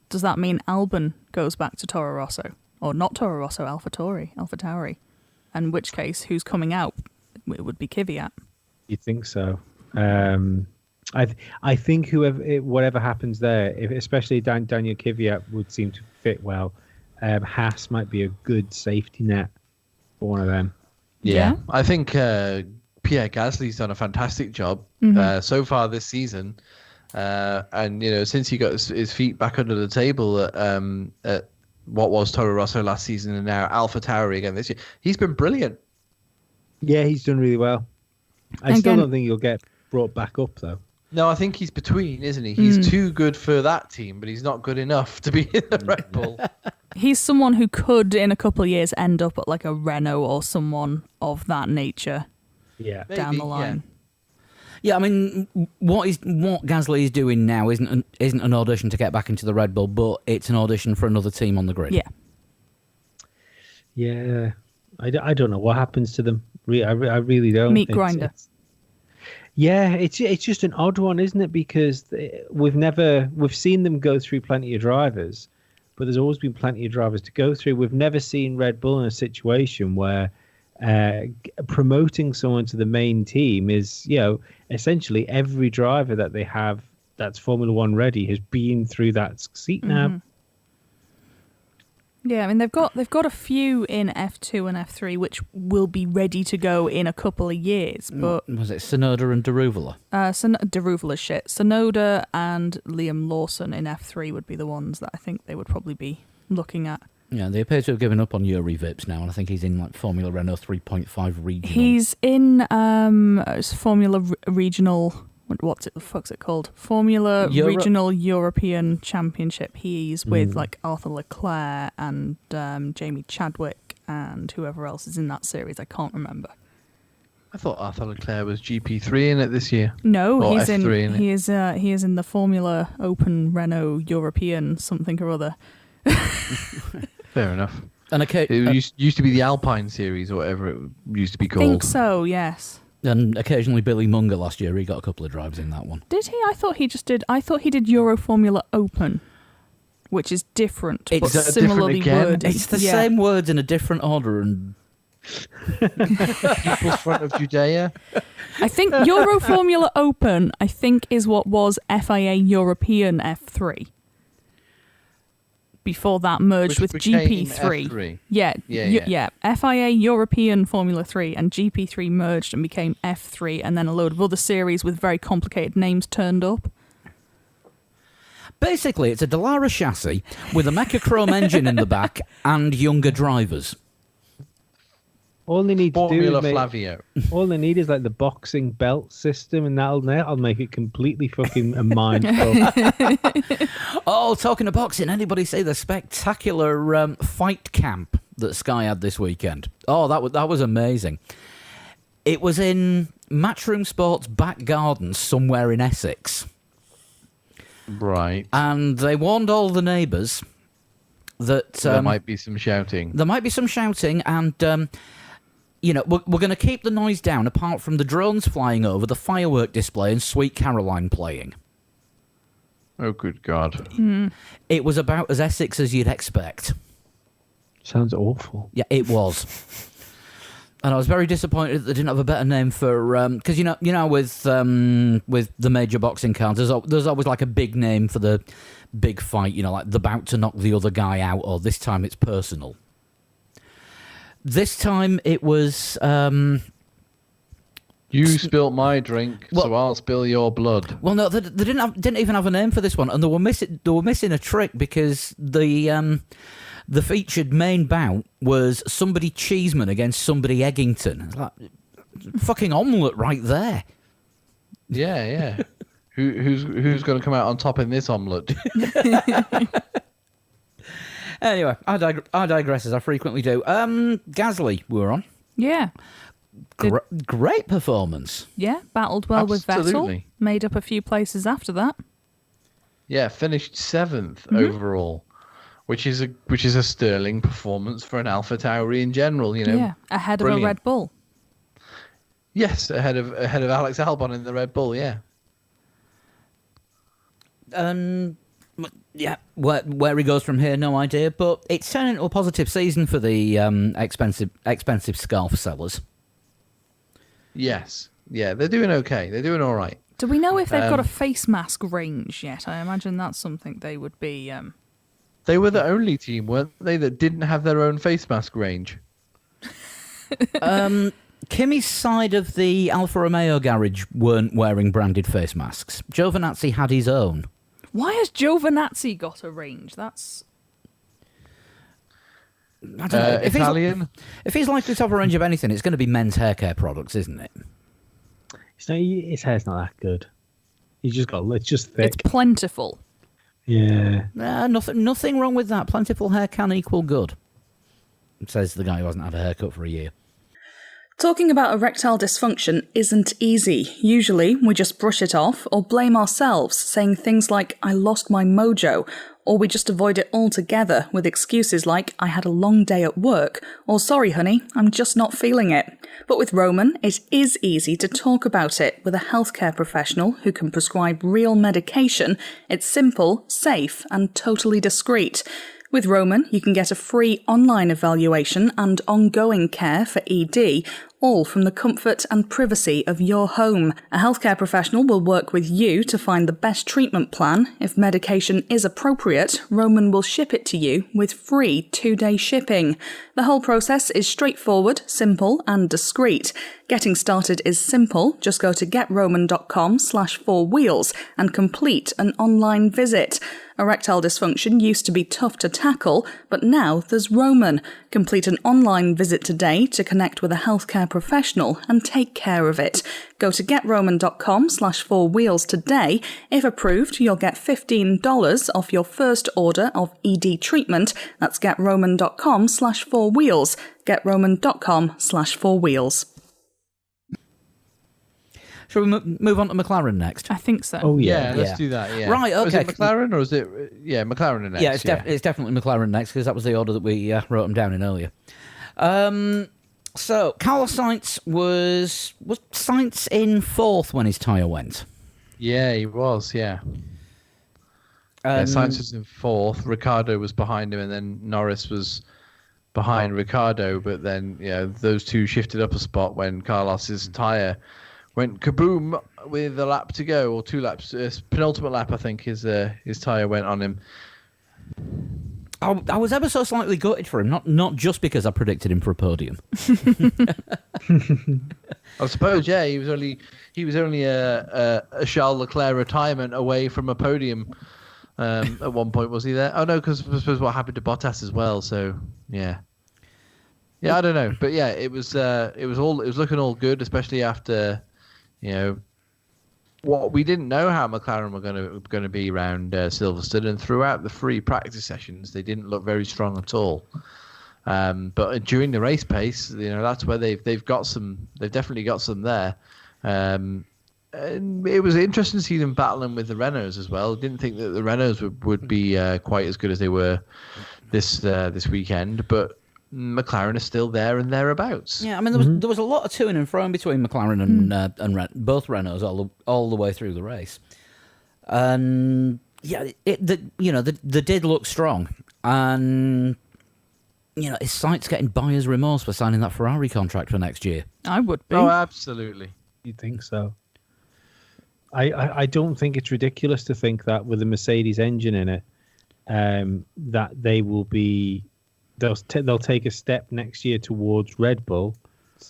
does that mean Albon goes back to Toro Rosso? Or not Toro Rosso, AlphaTauri? In which case, who's coming out? It would be Kvyat. You think so? I think whatever happens there, especially Daniel Kvyat would seem to fit well. Haas might be a good safety net for one of them. Yeah. I think Pierre Gasly's done a fantastic job so far this season. And, since he got his feet back under the table at what was Toro Rosso last season and now AlphaTauri again this year, he's been brilliant. Yeah, he's done really well. I still don't think he'll get brought back up, though. No, I think he's between, isn't he? He's too good for that team, but he's not good enough to be in the Red Bull. He's someone who could, in a couple of years, end up at like a Renault or someone of that nature. Yeah, down the line. Yeah, I mean, what Gasly is doing now isn't an audition to get back into the Red Bull, but it's an audition for another team on the grid. Yeah. I don't know what happens to them. I really don't. Meat grinder. It's just an odd one, isn't it? Because we've seen them go through plenty of drivers, but there's always been plenty of drivers to go through. We've never seen Red Bull in a situation where promoting someone to the main team is, essentially every driver that they have that's Formula One ready has been through that seat now. Yeah, I mean they've got a few in F2 and F3 which will be ready to go in a couple of years. But was it Tsunoda and Deruvula? Deruvala's shit. Tsunoda and Liam Lawson in F3 would be the ones that I think they would probably be looking at. Yeah, they appear to have given up on Yuri Vips now, and I think he's in like Formula Renault 3.5 regional. He's in Formula Regional. What's the fuck's it called? Formula Regional European Championship. He's with like Arthur Leclerc and Jamie Chadwick and whoever else is in that series. I can't remember. I thought Arthur Leclerc was GP3 in it this year. No, or he's F3 in. He is in the Formula Open Renault European something or other. Fair enough. And it used to be the Alpine series or whatever it used to be called. I think so. Yes. And occasionally Billy Munger last year, he got a couple of drives in that one. Did he? I thought he did Euro Formula Open, which is different, but similarly worded. It's the same words in a different order and People's Front of Judea. I think Euro Formula Open, is what was FIA European F3. Before that merged with GP3. F3. Yeah. FIA European Formula 3 and GP3 merged and became F3, and then a load of other series with very complicated names turned up. Basically, it's a Dallara chassis with a Mechachrome engine in the back and younger drivers. All they need Formula to do is Flavio. All they need is like the boxing belt system, and that'll make it completely fucking a mindful. Oh, talking of boxing, anybody see the spectacular fight camp that Sky had this weekend? Oh, that was amazing. It was in Matchroom Sports' back garden somewhere in Essex. Right. And they warned all the neighbours that there might be some shouting. There might be some shouting, and we're going to keep the noise down apart from the drones flying over, the firework display, and Sweet Caroline playing. Oh, good God. It was about as Essex as you'd expect. Sounds awful. Yeah, it was. And I was very disappointed that they didn't have a better name for... Because, with the major boxing cards, there's always like a big name for the big fight, like the about to knock the other guy out, or this time it's personal. This time it was... you spilt my drink, so I'll spill your blood. Well, no, they didn't even have a name for this one, and they were missing a trick because the featured main bout was somebody Cheeseman against somebody Eggington. It's like fucking omelette right there. Yeah. Who's going to come out on top in this omelette? Anyway, I digress as I frequently do. Gasly, we were on. Yeah. Great performance. Yeah, battled well Absolutely. with Vettel. Made up a few places after that. Yeah, finished 7th overall, which is a sterling performance for an AlphaTauri in general. Yeah, ahead of a Red Bull. Yes, ahead of Alex Albon in the Red Bull. Yeah. Yeah, where he goes from here, no idea. But it's turning into a positive season for the expensive scarf sellers. Yes. Yeah, they're doing okay. They're doing all right. Do we know if they've got a face mask range yet? I imagine that's something they would be... They were the only team, weren't they, that didn't have their own face mask range? Kimi's side of the Alfa Romeo garage weren't wearing branded face masks. Giovinazzi had his own. Why has Giovinazzi got a range? That's... I don't know. Italian? If he's likely to have a range of anything, it's going to be men's hair care products, isn't it? His hair's not that good. It's just thick. It's plentiful. Yeah. Nothing wrong with that. Plentiful hair can equal good, says the guy who hasn't had a haircut for a year. Talking about erectile dysfunction isn't easy. Usually, we just brush it off or blame ourselves, saying things like, I lost my mojo, or we just avoid it altogether with excuses like, I had a long day at work, or sorry honey, I'm just not feeling it. But with Roman, it is easy to talk about it with a healthcare professional who can prescribe real medication. It's simple, safe, and totally discreet. With Roman, you can get a free online evaluation and ongoing care for ED, all from the comfort and privacy of your home. A healthcare professional will work with you to find the best treatment plan. If medication is appropriate, Roman will ship it to you with free 2-day shipping. The whole process is straightforward, simple, and discreet. Getting started is simple. Just go to getroman.com/4wheels and complete an online visit. Erectile dysfunction used to be tough to tackle, but now there's Roman. Complete an online visit today to connect with a healthcare professional and take care of it. Go to getroman.com/4wheels today. If approved, you'll get $15 off your first order of ED treatment. That's getroman.com/4wheels. getroman.com/4wheels. Shall we move on to McLaren next? I think so. Oh, yeah. Let's do that, yeah. Right, okay. Was it McLaren or is it... Yeah, McLaren next. Yeah, it's definitely McLaren next because that was the order that we wrote them down in earlier. So, Carlos Sainz was Sainz in 4th when his tyre went? Yeah, he was, yeah. Sainz was in 4th, Ricciardo was behind him, and then Norris was behind Ricciardo, but then those two shifted up a spot when Carlos's tyre went kaboom with a lap to go, or 2 laps. Penultimate lap, I think, his tyre went on him. I was ever so slightly gutted for him, not just because I predicted him for a podium. I suppose, yeah, he was only a Charles Leclerc retirement away from a podium. At one point, was he there? Oh no, because I suppose what happened to Bottas as well. So yeah, I don't know, but yeah, it was looking all good, especially after what we didn't know how McLaren were going to be around Silverstone, and throughout the free practice sessions, they didn't look very strong at all. But during the race pace, that's where they've definitely got some there. And it was interesting to see them battling with the Renaults as well. Didn't think that the Renaults would be quite as good as they were this weekend, but McLaren is still there and thereabouts. Yeah, I mean there was a lot of toing and froing between McLaren and both Renaults all the way through the race, and yeah, they did look strong, and is Sainz getting buyer's remorse for signing that Ferrari contract for next year? I would be. Oh, absolutely. You'd think so. I don't think it's ridiculous to think that with a Mercedes engine in it, that they will be. They'll take a step next year towards Red Bull.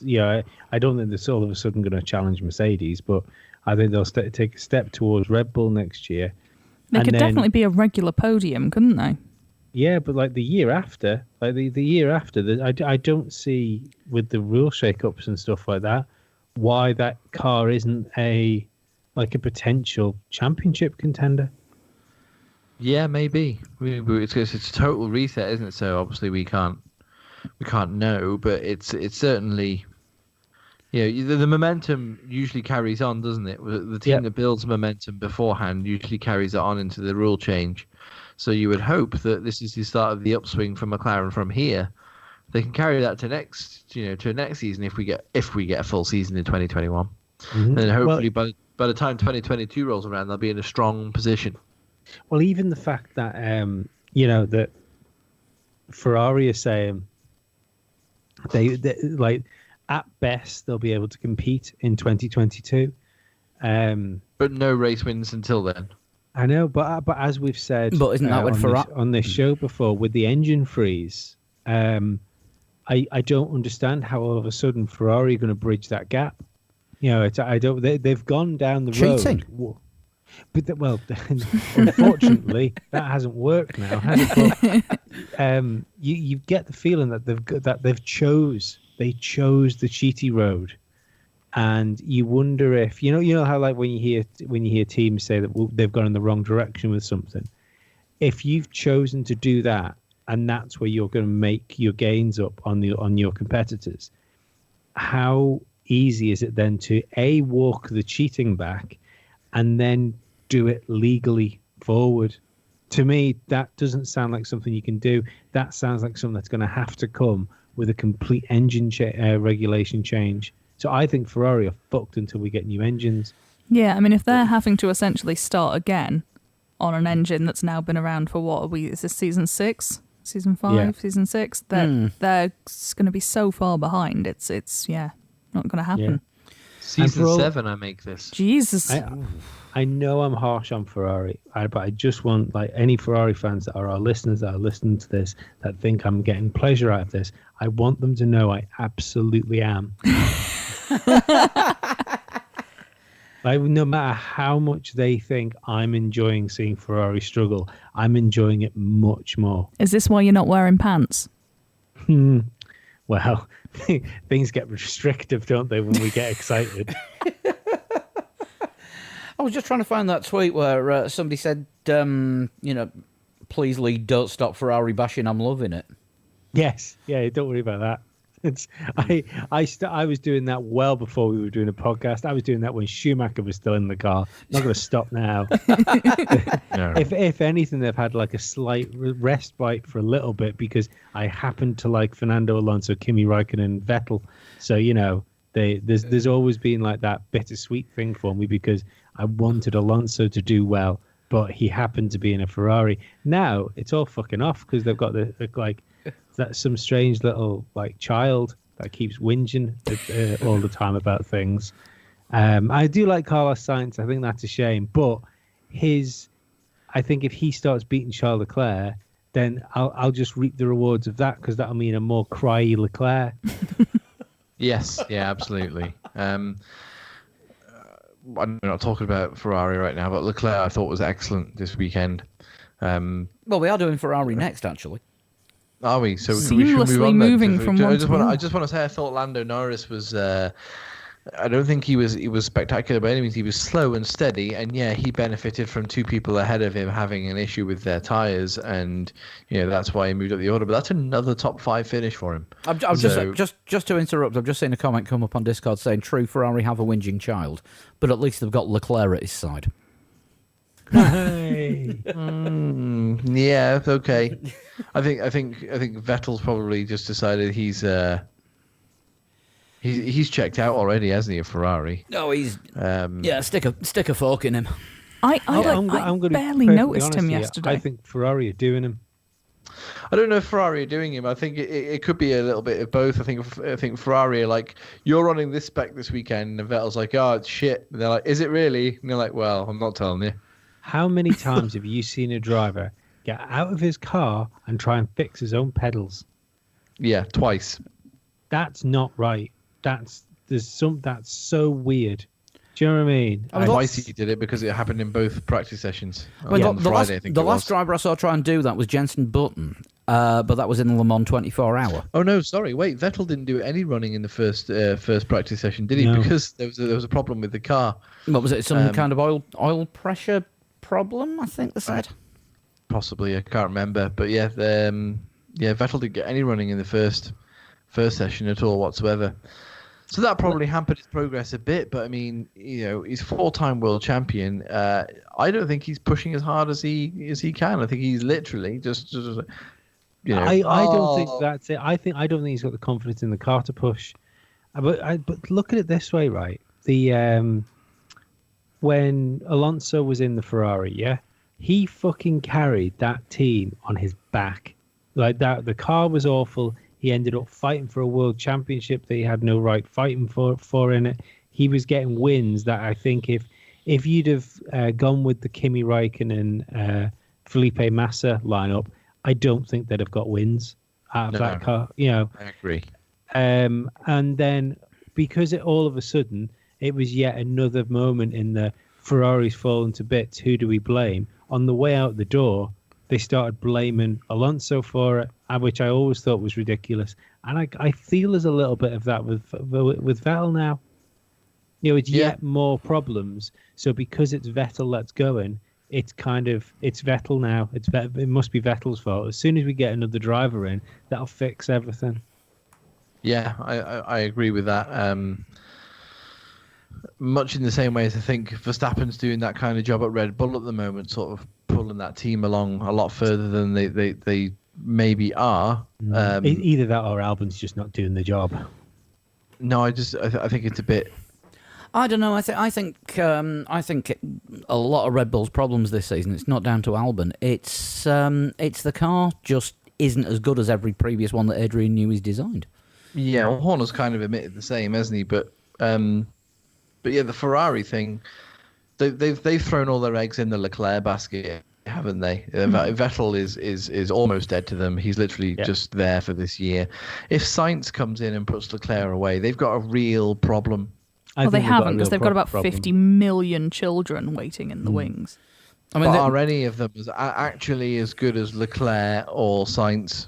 I don't think they're all of a sudden going to challenge Mercedes, but I think they'll take a step towards Red Bull next year. They could definitely be a regular podium, couldn't they? Yeah, but like the year after, I don't see with the rule shake-ups and stuff like that why that car isn't a potential championship contender. Yeah, maybe. It's a total reset, isn't it? So obviously we can't know, but it's certainly The momentum usually carries on, doesn't it? The team that builds momentum beforehand usually carries it on into the rule change. So you would hope that this is the start of the upswing for McLaren from here. They can carry that to next season if we get a full season in 2021. Mm-hmm. And hopefully by the time 2022 rolls around, they'll be in a strong position. Well, even the fact that that Ferrari is saying they like at best they'll be able to compete in 2022, but no race wins until then. I know, but as we've said, but isn't that on this show before with the engine freeze? I don't understand how all of a sudden Ferrari are going to bridge that gap. They've gone down the cheating. Road. But unfortunately, that hasn't worked now, has it? But, you get the feeling that they chose the cheaty road, and you wonder if you know how like when you hear teams say that they've gone in the wrong direction with something. If you've chosen to do that, and that's where you're going to make your gains up on your competitors, how easy is it then to walk the cheating back, and then do it legally forward? To me, that doesn't sound like something you can do. That sounds like something that's going to have to come with a complete engine regulation change. So I think Ferrari are fucked until we get new engines. Yeah, I mean, if they're having to essentially start again on an engine that's now been around for is this season 6? Season 5? Season 6? They're going to be so far behind. It's not going to happen. Yeah. Season 7, I make this. Jesus. I know I'm harsh on Ferrari, but I just want any Ferrari fans that are our listeners that are listening to this that think I'm getting pleasure out of this. I want them to know I absolutely am. No matter how much they think I'm enjoying seeing Ferrari struggle, I'm enjoying it much more. Is this why you're not wearing pants? Well, things get restrictive, don't they, when we get excited? I was just trying to find that tweet where somebody said, please, Lee, don't stop Ferrari bashing. I'm loving it. Yes. Yeah, don't worry about that. I was doing that well before we were doing a podcast. I was doing that when Schumacher was still in the car. Not going to stop now. No. If anything, they've had a slight respite for a little bit because I happen to like Fernando Alonso, Kimi Räikkönen, and Vettel. So there's always been that bittersweet thing for me because I wanted Alonso to do well, but he happened to be in a Ferrari. Now it's all fucking off because they've got that some strange little child that keeps whinging all the time about things. I do like Carlos Sainz. I think that's a shame, but I think if he starts beating Charles Leclerc, then I'll just reap the rewards of that because that'll mean a more cryy Leclerc. Yes, yeah, absolutely. I'm not talking about Ferrari right now, but Leclerc I thought was excellent this weekend. Well, we are doing Ferrari next, actually. Are we? So seamlessly we should move on moving from one to the other. I just want to say I thought Lando Norris was. I don't think he was spectacular by any means. He was slow and steady, and he benefited from two people ahead of him having an issue with their tyres, and that's why he moved up the order. But that's another top 5 finish for him. Just to interrupt, I've just seen a comment come up on Discord saying, "True, Ferrari have a whinging child, but at least they've got Leclerc at his side." Hey. Yeah, okay. I think Vettel's probably just decided he's checked out already, hasn't he, of Ferrari? No, he's stick a fork in him. I barely noticed him yesterday. I think Ferrari are doing him. I don't know if Ferrari are doing him. I think it could be a little bit of both. I think Ferrari are like, you're running this spec this weekend, and Vettel's like, oh, it's shit. And they're like, is it really? And they're like, well, I'm not telling you. How many times have you seen a driver get out of his car and try and fix his own pedals? Yeah, twice. That's not right. That's so weird. Do you know what I mean? Twice he did it because it happened in both practice sessions. The last driver I saw try and do that was Jenson Button, but that was in the Le Mans 24 hour. Oh no, sorry, wait. Vettel didn't do any running in the first practice session, did he? No. Because there was a problem with the car. What was it? Some kind of oil pressure problem? I think they said. Possibly, I can't remember, but Vettel didn't get any running in the first session at all whatsoever. So that probably hampered his progress a bit. But I mean, he's 4-time world champion. I don't think he's pushing as hard as he can. I think he's literally just I don't think that's it. I don't think he's got the confidence in the car to push. But look at it this way, right? When Alonso was in the Ferrari, yeah, he fucking carried that team on his back. Like that, the car was awful. He ended up fighting for a world championship that he had no right fighting for in it. He was getting wins that I think if you'd have gone with the Kimi Räikkönen, Felipe Massa lineup, I don't think they'd have got wins out of that car. I agree. And then because all of a sudden it was yet another moment in the Ferrari's fallen to bits. Who do we blame? On the way out the door, they started blaming Alonso for it, which I always thought was ridiculous. And I feel there's a little bit of that with Vettel now. It's yet more problems. So because it's Vettel that's going, it's Vettel now. It must be Vettel's fault. As soon as we get another driver in, that'll fix everything. Yeah, I agree with that. Much in the same way as I think Verstappen's doing that kind of job at Red Bull at the moment, sort of pulling that team along a lot further than they maybe are. Either that or Albon's just not doing the job. No, I think it's a bit. I don't know. I think a lot of Red Bull's problems this season. It's not down to Albon. It's the car just isn't as good as every previous one that Adrian Newey's designed. Yeah, well, Horner's kind of admitted the same, hasn't he? But yeah, the Ferrari thing, they've thrown all their eggs in the Leclerc basket, haven't they? Vettel is almost dead to them. He's literally just there for this year. If Sainz comes in and puts Leclerc away, they've got a real problem. Well, they haven't, because they've got about 50 million children waiting in the wings. I mean, are any of them actually as good as Leclerc or Sainz?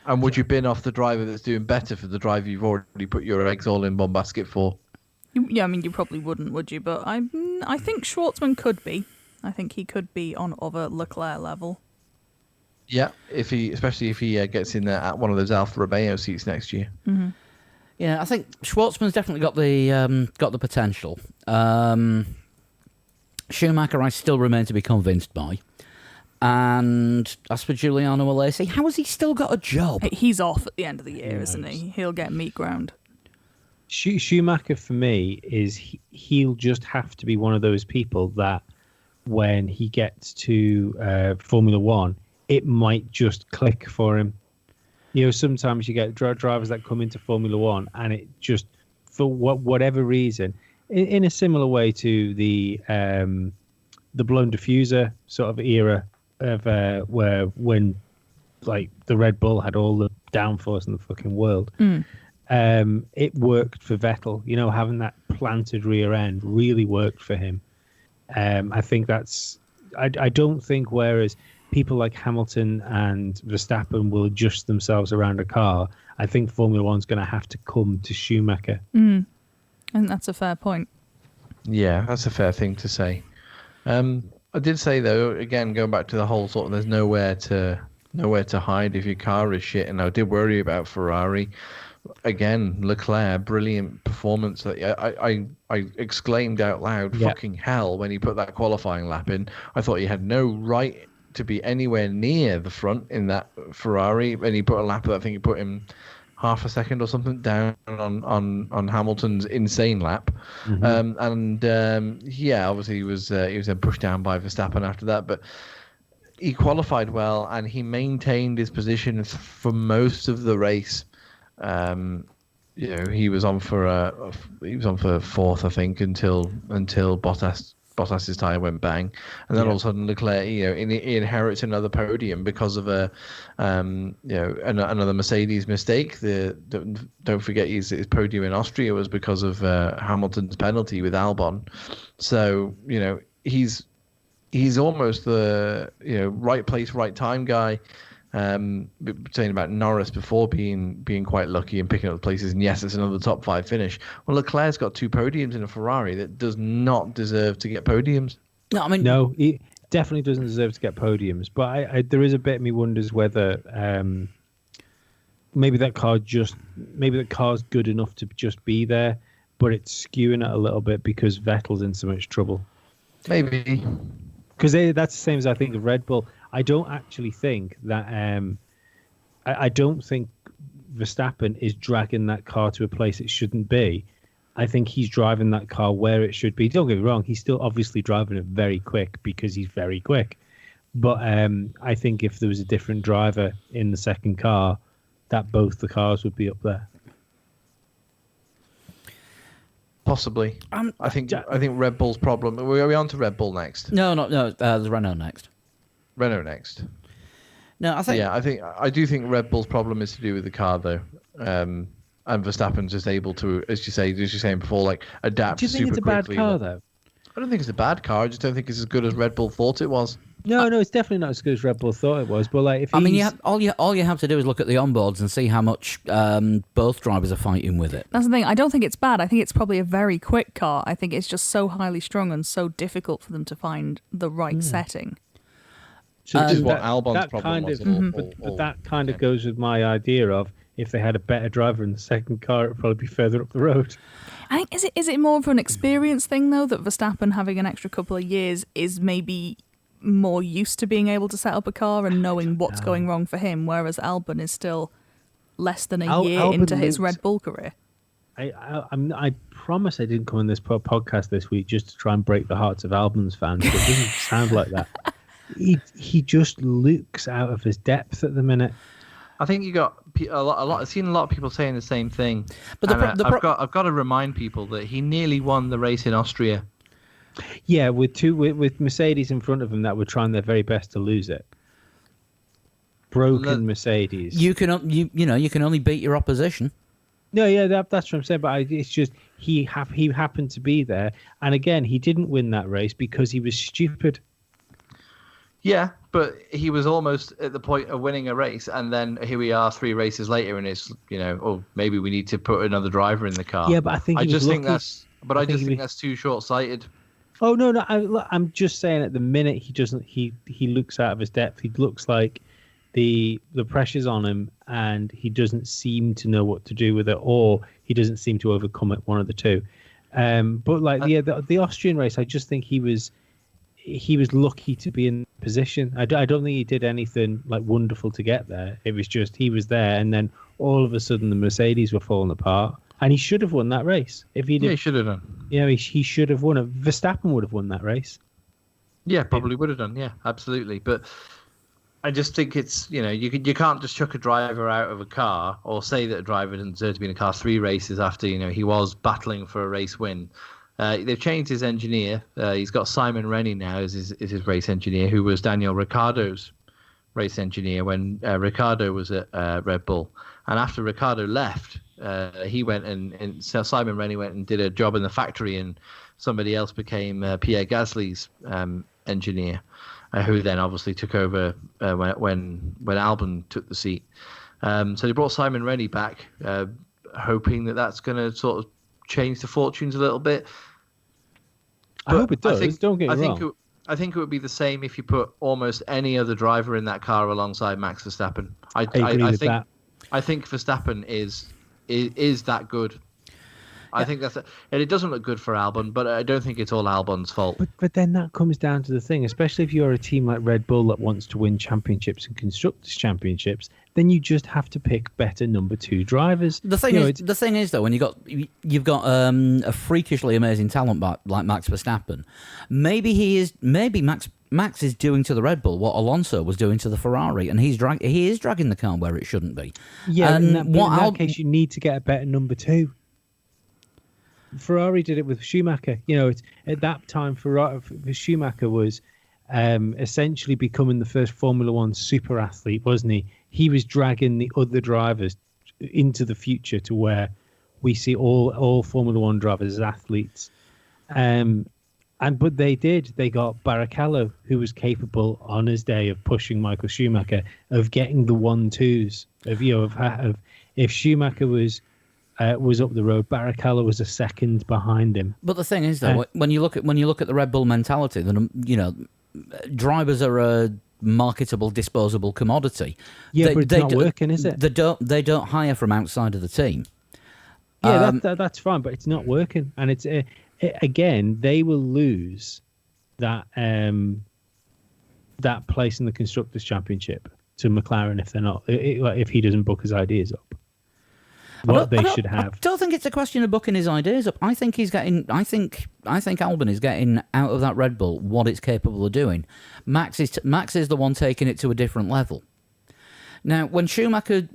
And would you bin off the driver that's doing better for the driver you've already put your eggs all in one basket for? Yeah, I mean, you probably wouldn't, would you? But I think Schwartzman could be. I think he could be of a Leclerc level. Yeah, especially if he gets in at one of those Alfa Romeo seats next year. Mm-hmm. Yeah, I think Schwartzman's definitely got the potential. Schumacher, I still remain to be convinced by. And as for Giuliano Alesi, how has he still got a job? He's off at the end of the year, isn't he? He'll get meat ground. Schumacher, for me, is he'll just have to be one of those people that when he gets to Formula One, it might just click for him. Sometimes you get drivers that come into Formula One and it just, for whatever reason, in a similar way to the blown diffuser sort of era of when like the Red Bull had all the downforce in the fucking world. It worked for Vettel. Having that planted rear end really worked for him. I think that's. I don't think whereas people like Hamilton and Verstappen will adjust themselves around a car, I think Formula One's going to have to come to Schumacher. And that's a fair point. Yeah, that's a fair thing to say. I did say though, again, going back to the whole sort of there's nowhere to hide if your car is shit, and I did worry about Ferrari. Again, Leclerc, brilliant performance. I exclaimed out loud, fucking hell, when he put that qualifying lap in. I thought he had no right to be anywhere near the front in that Ferrari. And he put a lap that I think he put him half a second or something down on Hamilton's insane lap. Obviously he was then pushed down by Verstappen after that, but he qualified well and he maintained his position for most of the race. He was on for fourth, I think, until Bottas's tyre went bang, and then all of a sudden Leclerc, he inherits another podium because of another Mercedes mistake. Don't forget his podium in Austria was because of Hamilton's penalty with Albon. So he's almost the right place, right time guy. Saying about Norris before being quite lucky and picking up places, and yes, it's another top 5 finish. Well, Leclerc's got 2 podiums in a Ferrari that does not deserve to get podiums. No, he definitely doesn't deserve to get podiums. But there is a bit of me wonders whether maybe that car's good enough to just be there, but it's skewing it a little bit because Vettel's in so much trouble. Maybe. Because that's the same as I think of Red Bull. I don't actually think that. I don't think Verstappen is dragging that car to a place it shouldn't be. I think he's driving that car where it should be. Don't get me wrong; he's still obviously driving it very quick because he's very quick. But I think if there was a different driver in the second car, that both the cars would be up there. Possibly. I think Red Bull's problem. Are we on to Red Bull next? No. There's Renault next. Renault next. No, I do think Red Bull's problem is to do with the car though. And Verstappen's just able to, as you're saying before, like adapt. Do you think it's a bad car though? I don't think it's a bad car. I just don't think it's as good as Red Bull thought it was. No, it's definitely not as good as Red Bull thought it was. But like, if all you have to do is look at the onboards and see how much both drivers are fighting with it. That's the thing. I don't think it's bad. I think it's probably a very quick car. I think it's just so highly strung and so difficult for them to find the right setting. So this is what Albon's problem was. But that kind of goes with my idea of if they had a better driver in the second car, it would probably be further up the road. I think is it more of an experience thing though, that Verstappen having an extra couple of years is maybe more used to being able to set up a car and knowing what's going wrong for him, whereas Albon is still less than a year into his Red Bull career. I promise I didn't come on this podcast this week just to try and break the hearts of Albon's fans, but it doesn't sound like that. He just looks out of his depth at the minute. I think you got a lot. I've seen a lot of people saying the same thing. But I've got to remind people that he nearly won the race in Austria. Yeah, with Mercedes in front of him that were trying their very best to lose it. Broken Mercedes. You can only beat your opposition. No, yeah, that's what I'm saying. But it's just he happened to be there, and again, he didn't win that race because he was stupid. Yeah, but he was almost at the point of winning a race, and then here we are 3 races later, and it's maybe we need to put another driver in the car. Yeah, but I think think that's too short-sighted. Oh no! I'm just saying. At the minute, he doesn't. He looks out of his depth. He looks like the pressure's on him, and he doesn't seem to know what to do with it, or he doesn't seem to overcome it. One of the two. But like the Austrian race, I just think he was lucky to be in position. I don't think he did anything like wonderful to get there. It was just he was there, and then all of a sudden the Mercedes were falling apart. And he should have won that race if he did. Yeah, he should have done. Yeah, he should have won it. Verstappen would have won that race. Yeah, probably would have done. Yeah, absolutely. But I just think it's you can't just chuck a driver out of a car or say that a driver doesn't deserve to be in a car 3 races after he was battling for a race win. They've changed his engineer. He's got Simon Rennie now as his race engineer, who was Daniel Ricciardo's race engineer when Ricciardo was at Red Bull. And after Ricciardo left, he went and Simon Rennie went and did a job in the factory, and somebody else became Pierre Gasly's engineer, who then obviously took over when Albon took the seat. So they brought Simon Rennie back, hoping that that's going to sort of change the fortunes a little bit. But I hope it does. Don't get me wrong. I think it would be the same if you put almost any other driver in that car alongside Max Verstappen. I agree with that. I think Verstappen is that good. I think and it doesn't look good for Albon, but I don't think it's all Albon's fault. But then that comes down to the thing, especially if you're a team like Red Bull that wants to win championships and constructors championships, then you just have to pick better number 2 drivers. The thing is though, when you've got a freakishly amazing talent like Max Verstappen, maybe Max is doing to the Red Bull what Alonso was doing to the Ferrari, and he is dragging the car where it shouldn't be. Yeah, in that case, you need to get a better number 2. Ferrari did it with Schumacher. At that time, Schumacher was essentially becoming the first Formula One super athlete, wasn't he? He was dragging the other drivers into the future to where we see all Formula One drivers as athletes. But they did. They got Barrichello, who was capable on his day of pushing Michael Schumacher, of getting the 1-2s. If Schumacher was up the road, Barrichello was a second behind him. But the thing is, though, when you look at the Red Bull mentality, then drivers are marketable, disposable commodity. Yeah, but it's not working, is it? They don't hire from outside of the team. Yeah, that's fine, but it's not working, and it's again they will lose that that place in the constructors' championship to McLaren if they're not if he doesn't book his ideas up. They should have. I don't think it's a question of booking his ideas up. I think he's getting. I think Albon is getting out of that Red Bull what it's capable of doing. Max is the one taking it to a different level. Now, when Schumacher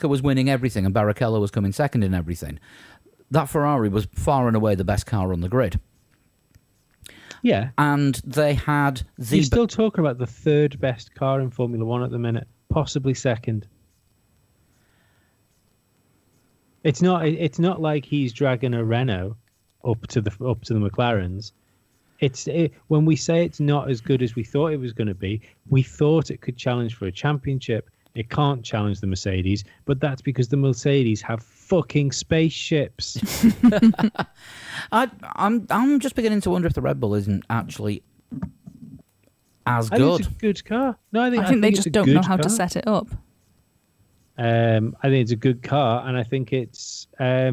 was winning everything and Barrichello was coming second in everything, that Ferrari was far and away the best car on the grid. Yeah, and they had the. You're still talking about the third best car in Formula One at the minute, possibly second. It's not like he's dragging a Renault up to the McLarens. When we say it's not as good as we thought it was going to be, we thought it could challenge for a championship. It can't challenge the Mercedes, but that's because the Mercedes have fucking spaceships. I'm just beginning to wonder if the Red Bull isn't actually as good. I think it's a good car. No, I think they just don't know how to set it up. I think it's a good car, and I think it's. I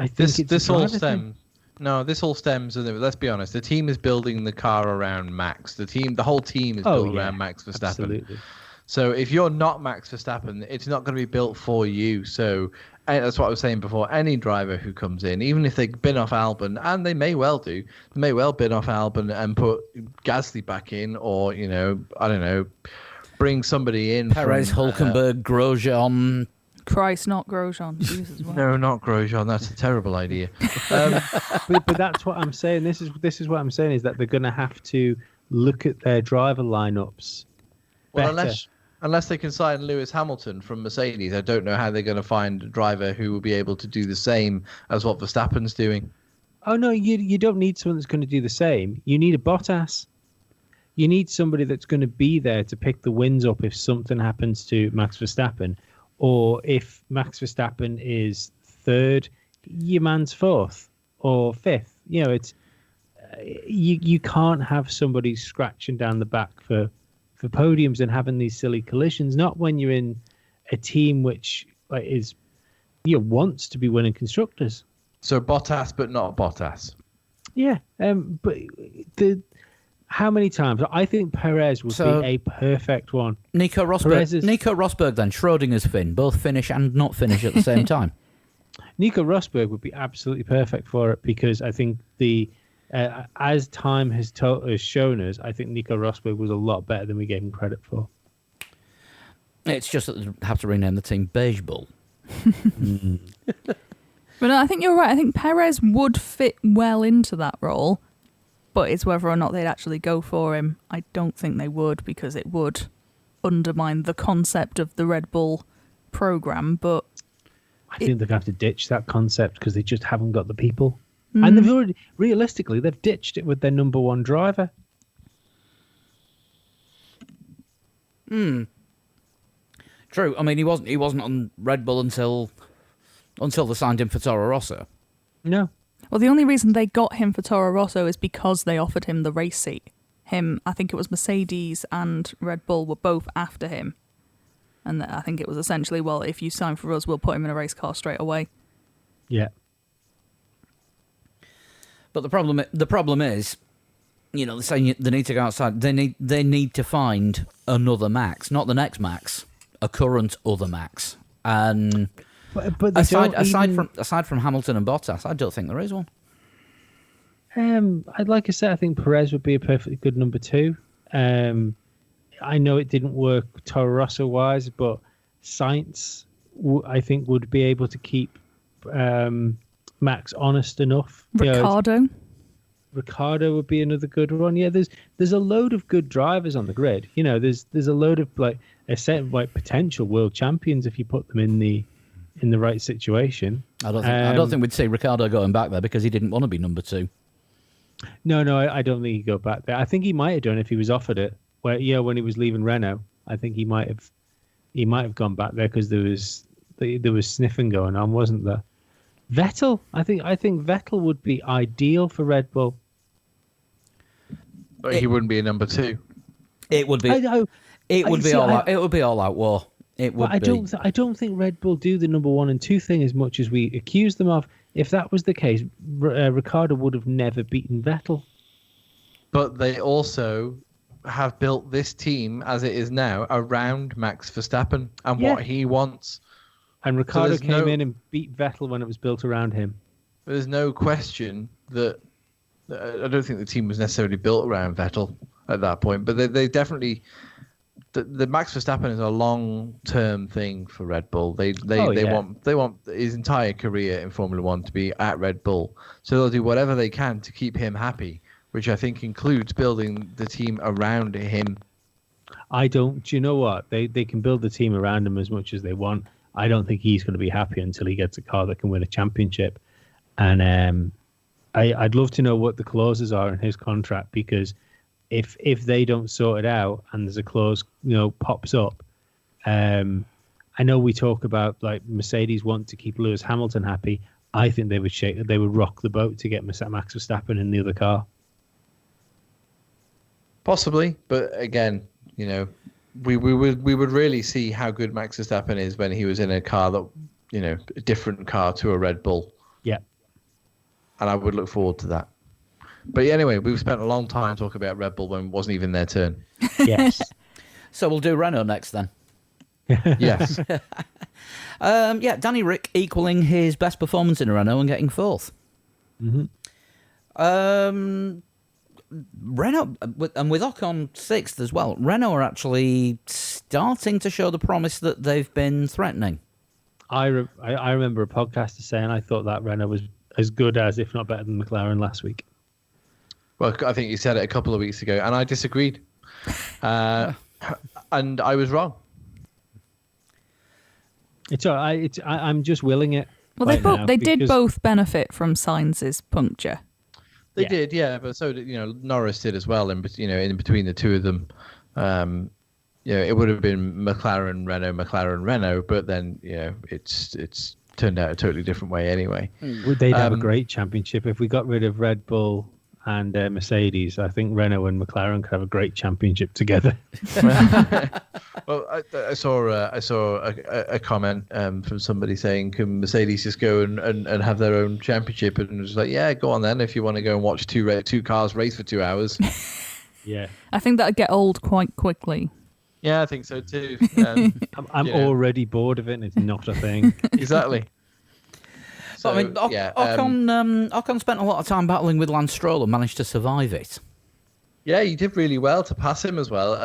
think this all stems. No, this all stems. Let's be honest. The team is building the car around Max. The whole team is built around Max Verstappen. Absolutely. So if you're not Max Verstappen, it's not going to be built for you. So that's what I was saying before. Any driver who comes in, even if they bin off Albon, and they may well bin off Albon and put Gasly back in, or I don't know. Bring somebody in. Perez, Hulkenberg, Grosjean. Christ, not Grosjean. Jesus, wow. No, not Grosjean. That's a terrible idea. But that's what I'm saying. This is what I'm saying is that they're going to have to look at their driver lineups. Well, unless they can sign Lewis Hamilton from Mercedes, I don't know how they're going to find a driver who will be able to do the same as what Verstappen's doing. Oh no, you don't need someone that's going to do the same. You need a Bottas. You need somebody that's going to be there to pick the wins up if something happens to Max Verstappen, or if Max Verstappen is third, your man's fourth or fifth. It's you can't have somebody scratching down the back for podiums and having these silly collisions. Not when you're in a team which wants to be winning constructors. So Bottas, but not Bottas. Yeah, but how many times? I think Perez would be a perfect one. Nico Rosberg then, Schrodinger's Finn, both finish and not finish at the same time. Nico Rosberg would be absolutely perfect for it because I think as time has shown us, I think Nico Rosberg was a lot better than we gave him credit for. It's just that they have to rename the team Beige Bull. But no, I think you're right. I think Perez would fit well into that role. But it's whether or not they'd actually go for him. I don't think they would, because it would undermine the concept of the Red Bull program. But I think they're going to have to ditch that concept because they just haven't got the people. And they've ditched it with their number one driver. True. I mean, he wasn't on Red Bull until they signed him for Toro Rosso. No. Well, the only reason they got him for Toro Rosso is because they offered him the race seat. I think it was Mercedes and Red Bull were both after him. And I think it was essentially, well, if you sign for us, we'll put him in a race car straight away. Yeah. But the problem is, they're saying they need to go outside. They need to find another Max, not the next Max, a current other Max. And but aside from Hamilton and Bottas, I don't think there is one. Like I said, I think Perez would be a perfectly good number two. I know it didn't work Toro Rosso wise, but Sainz, I think, would be able to keep Max honest enough. Ricardo would be another good one. Yeah, there's a load of good drivers on the grid. There's a load of a set of potential world champions if you put them in the right situation. I don't think we'd see Ricardo going back there because he didn't want to be number two. No, I don't think he'd go back there. I think he might have done if he was offered it. When he was leaving Renault, I think he might have gone back there because there was sniffing going on, wasn't there? Vettel, I think Vettel would be ideal for Red Bull. But he wouldn't be a number two. It would be. It would be all out. It would be all out war. It would. But I don't think Red Bull do the number 1 and 2 thing as much as we accuse them of. If that was the case, Ricciardo would have never beaten Vettel. But they also have built this team as it is now around Max Verstappen and what he wants. And Ricciardo came in and beat Vettel when it was built around him. There's no question that I don't think the team was necessarily built around Vettel at that point, but they definitely. The Max Verstappen is a long-term thing for Red Bull. They want his entire career in Formula One to be at Red Bull, so they'll do whatever they can to keep him happy, which I think includes building the team around him. Do you know what? They can build the team around him as much as they want. I don't think he's going to be happy until he gets a car that can win a championship. And I'd love to know what the clauses are in his contract, because if they don't sort it out and there's a clause, pops up, I know we talk about like Mercedes want to keep Lewis Hamilton happy. I think they would rock the boat to get Max Verstappen in the other car. Possibly, but again, we would really see how good Max Verstappen is when he was in a car that, a different car to a Red Bull. Yeah. And I would look forward to that. But anyway, we've spent a long time talking about Red Bull when it wasn't even their turn. Yes. So we'll do Renault next then. Yes. Danny Rick equaling his best performance in a Renault and getting 4th. Mm-hmm. Renault, and with Ocon 6th as well, Renault are actually starting to show the promise that they've been threatening. I remember a podcaster saying I thought that Renault was as good as, if not better than, McLaren last week. Well, I think you said it a couple of weeks ago, and I disagreed. And I was wrong. It's all right. I'm just willing it. Well, they did both benefit from Sainz's puncture. They did, yeah, but so did Norris did as well. In between the two of them, it would have been McLaren Renault, but then it's turned out a totally different way anyway. They'd have a great championship if we got rid of Red Bull and Mercedes. I think Renault and McLaren could have a great championship together. Well, I saw a comment from somebody saying, "Can Mercedes just go and have their own championship?" And it was like, "Yeah, go on then. If you want to go and watch two cars race for 2 hours." Yeah, I think that'd get old quite quickly. Yeah, I think so too. I'm already bored of it, and it's not a thing. Exactly. So, I mean, Ocon spent a lot of time battling with Lance Stroll and managed to survive it. Yeah, he did really well to pass him as well.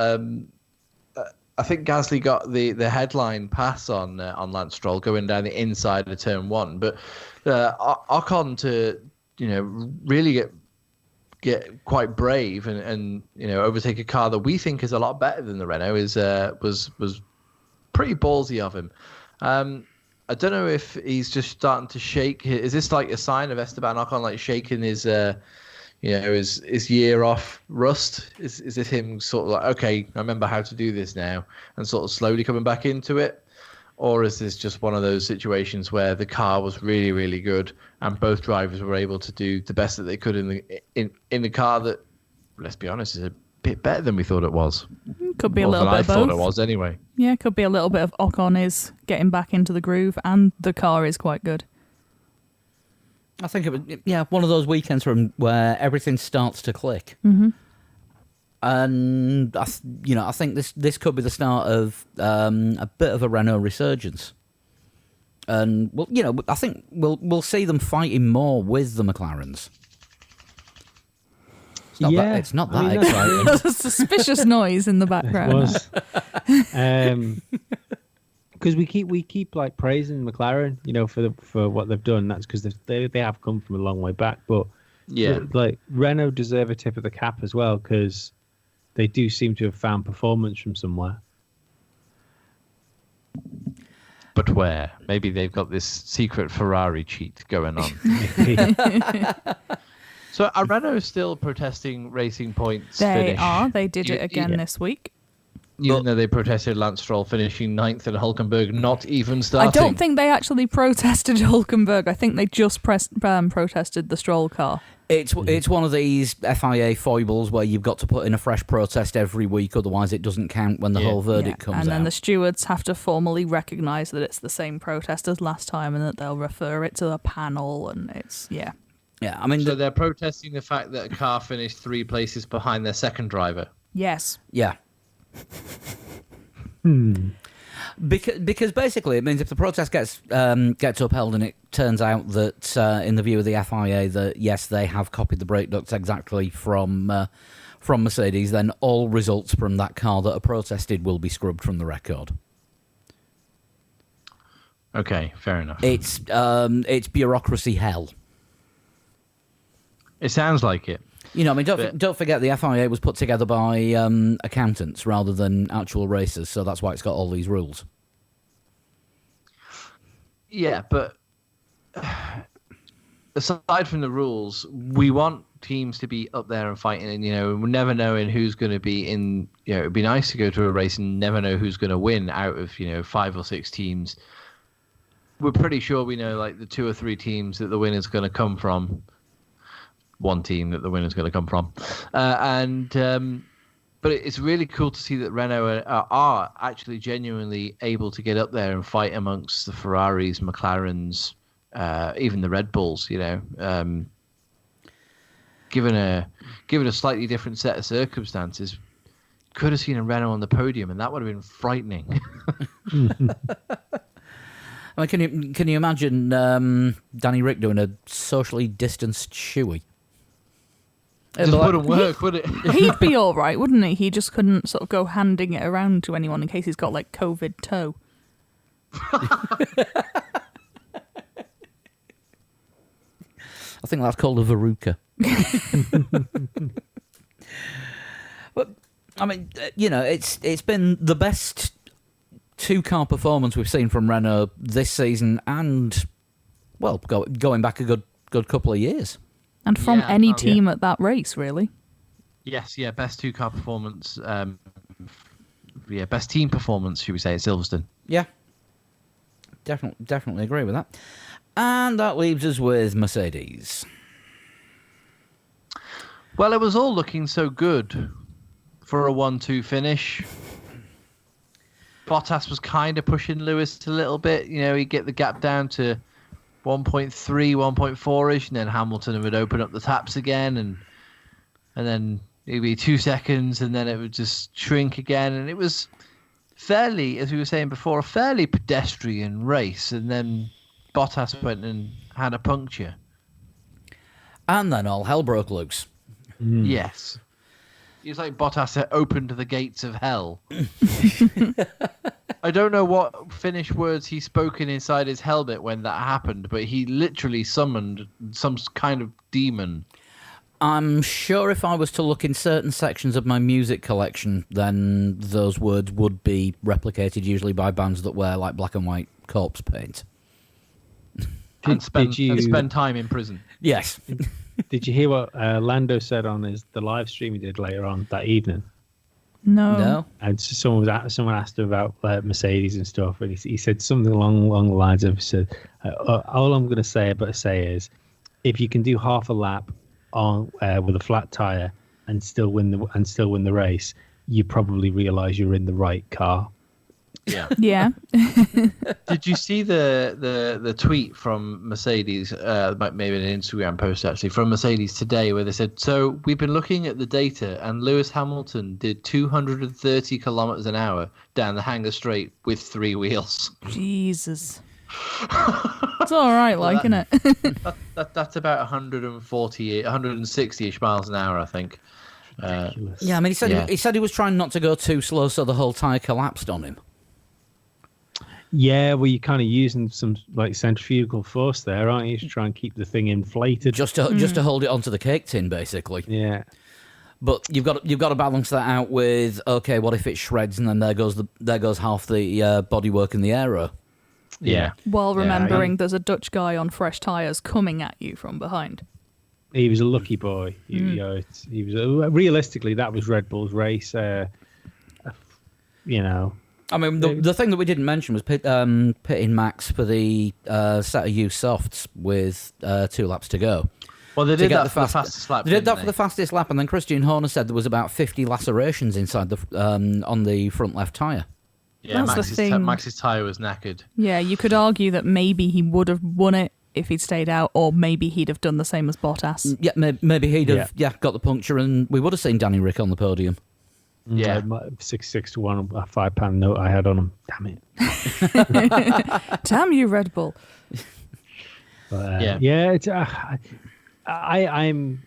I think Gasly got the headline pass on Lance Stroll going down the inside of turn 1, but Ocon to really get quite brave and overtake a car that we think is a lot better than the Renault was pretty ballsy of him. I don't know if he's just starting to shake. Is this like a sign of Esteban Ocon like shaking his year off rust? Is this him sort of like, okay, I remember how to do this now, and sort of slowly coming back into it? Or is this just one of those situations where the car was really, really good and both drivers were able to do the best that they could in the car that, let's be honest, is a bit better than we thought it was? Could be a little bit of both. I thought it was anyway. Yeah, could be a little bit of Ocon is getting back into the groove and the car is quite good. I think it was one of those weekends where everything starts to click. Mm-hmm. And I think this could be the start of a bit of a Renault resurgence. And I think we'll see them fighting more with the McLarens. It's not that exciting. There's a suspicious noise in the background. Because we keep like praising McLaren, for what they've done. That's because they have come from a long way back. But like Renault deserve a tip of the cap as well, because they do seem to have found performance from somewhere. But where? Maybe they've got this secret Ferrari cheat going on. So are Renault still protesting Racing Point's They finish? are. They did it again this week. Even though they protested Lance Stroll finishing 9th and Hulkenberg not even starting. I don't think they actually protested Hulkenberg. I think they just protested the Stroll car. It's one of these FIA foibles where you've got to put in a fresh protest every week, otherwise it doesn't count when the whole verdict comes out. And then the stewards have to formally recognise that it's the same protest as last time and that they'll refer it to the panel, and it's, Yeah, I mean... So they're protesting the fact that a car finished 3 places behind their second driver? Yes. Yeah. Because basically it means if the protest gets upheld and it turns out that in the view of the FIA that yes they have copied the brake ducts exactly from Mercedes, then all results from that car that are protested will be scrubbed from the record. Okay, fair enough. It's bureaucracy hell. It sounds like it. You know, I mean, don't forget the FIA was put together by accountants rather than actual racers, so that's why it's got all these rules. Yeah, but aside from the rules, we want teams to be up there and fighting, and we're never knowing who's going to be in. It'd be nice to go to a race and never know who's going to win out of 5 or 6 teams. We're pretty sure we know like the 2 or 3 teams that the winner's going to come from. One team that the winner's going to come from, but it's really cool to see that Renault are actually genuinely able to get up there and fight amongst the Ferraris, McLarens, even the Red Bulls. Given a slightly different set of circumstances, could have seen a Renault on the podium, and that would have been frightening. I mean, can you imagine Danny Rick doing a socially distanced shoey? It just wouldn't work, would it? He'd be all right, wouldn't he? He just couldn't sort of go handing it around to anyone in case he's got like COVID toe. I think that's called a verruca. But I mean, it's been the best 2-car performance we've seen from Renault this season, and going back a good couple of years. And from any team at that race, really. Yes, best 2-car performance. Best team performance, should we say, at Silverstone. Yeah, definitely agree with that. And that leaves us with Mercedes. Well, it was all looking so good for a 1-2 finish. Bottas was kind of pushing Lewis a little bit. He'd get the gap down to 1.3, 1.4-ish, and then Hamilton would open up the taps again, and then it'd be 2 seconds, and then it would just shrink again, and it was fairly, as we were saying before, a fairly pedestrian race, and then Bottas went and had a puncture. And then all hell broke loose. Yes. It was like Bottas had opened the gates of hell. I don't know what Finnish words he spoken inside his helmet when that happened, but he literally summoned some kind of demon. I'm sure if I was to look in certain sections of my music collection, then those words would be replicated, usually by bands that wear like black and white corpse paint. And spend time in prison. Yes. Did you hear what Lando said on the live stream he did later on that evening? No. And someone asked him about Mercedes and stuff, and he said something along the lines of, all I'm going to say is, if you can do half a lap on with a flat tire and still win the race, you probably realise you're in the right car. Yeah. Yeah. Did you see the tweet from Mercedes, maybe an Instagram post actually, from Mercedes today, where they said, so we've been looking at the data and Lewis Hamilton did 230 kilometers an hour down the Hangar Straight with 3 wheels. Jesus. It's all right, isn't it? That's about 160-ish miles an hour, I think. Yeah, I mean, he said he was trying not to go too slow so the whole tyre collapsed on him. Yeah, well, you're kind of using some like centrifugal force there, aren't you, to try and keep the thing inflated? Just to hold it onto the cake tin, basically. Yeah. But you've got to balance that out with, okay, what if it shreds and then there goes half the bodywork in the aero. Yeah. While remembering there's a Dutch guy on fresh tyres coming at you from behind. He was a lucky boy. He was realistically, that was Red Bull's race. I mean, the thing that we didn't mention was pitting Max for the set of used softs with 2 laps to go. Well, they did that for the fastest lap. They did that for the fastest lap, and then Christian Horner said there was about 50 lacerations inside on the front left tyre. Yeah, Max's tyre was knackered. Yeah, you could argue that maybe he would have won it if he'd stayed out, or maybe he'd have done the same as Bottas. Yeah, maybe he'd have got the puncture, and we would have seen Danny Rick on the podium. Yeah, 6 to 1, a £5 note I had on him. Damn it! Damn you, Red Bull. But, it's. I'm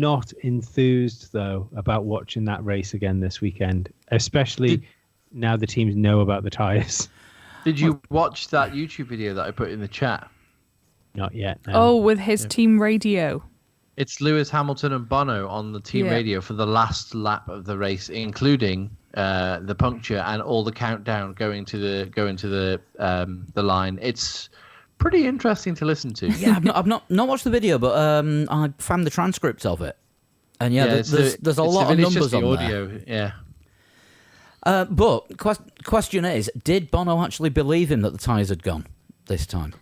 not enthused though about watching that race again this weekend, especially now the teams know about the tyres. Did you watch that YouTube video that I put in the chat? Not yet. No. Oh, with his team radio. It's Lewis Hamilton and Bonno on the team radio for the last lap of the race, including the puncture and all the countdown going to the line. It's pretty interesting to listen to. Yeah, I've not watched the video, but I found the transcript of it, and there's a lot of numbers on audio. There. Yeah. But question is, did Bonno actually believe him that the tyres had gone this time?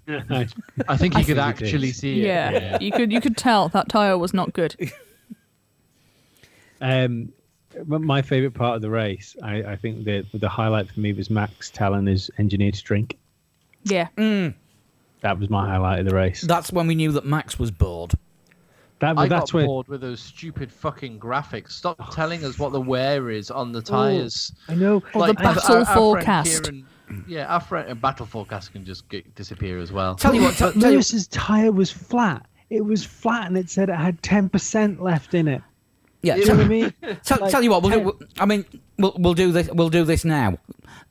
I think you could actually see it. Yeah, you could tell that tyre was not good. My favourite part of the race, I think the highlight for me was Max telling his engineer to drink. Yeah. That was my highlight of the race. That's when we knew that Max was bored. I got bored with those stupid fucking graphics. Stop telling us what the wear is on the tyres. I know. Or the battle forecast. Our friend Battle Forecast can just disappear as well. Tell you what, Lewis's tyre was flat. It was flat, and it said it had 10% left in it. Yeah, you know what I mean? Tell you what, we'll do this. We'll do this now.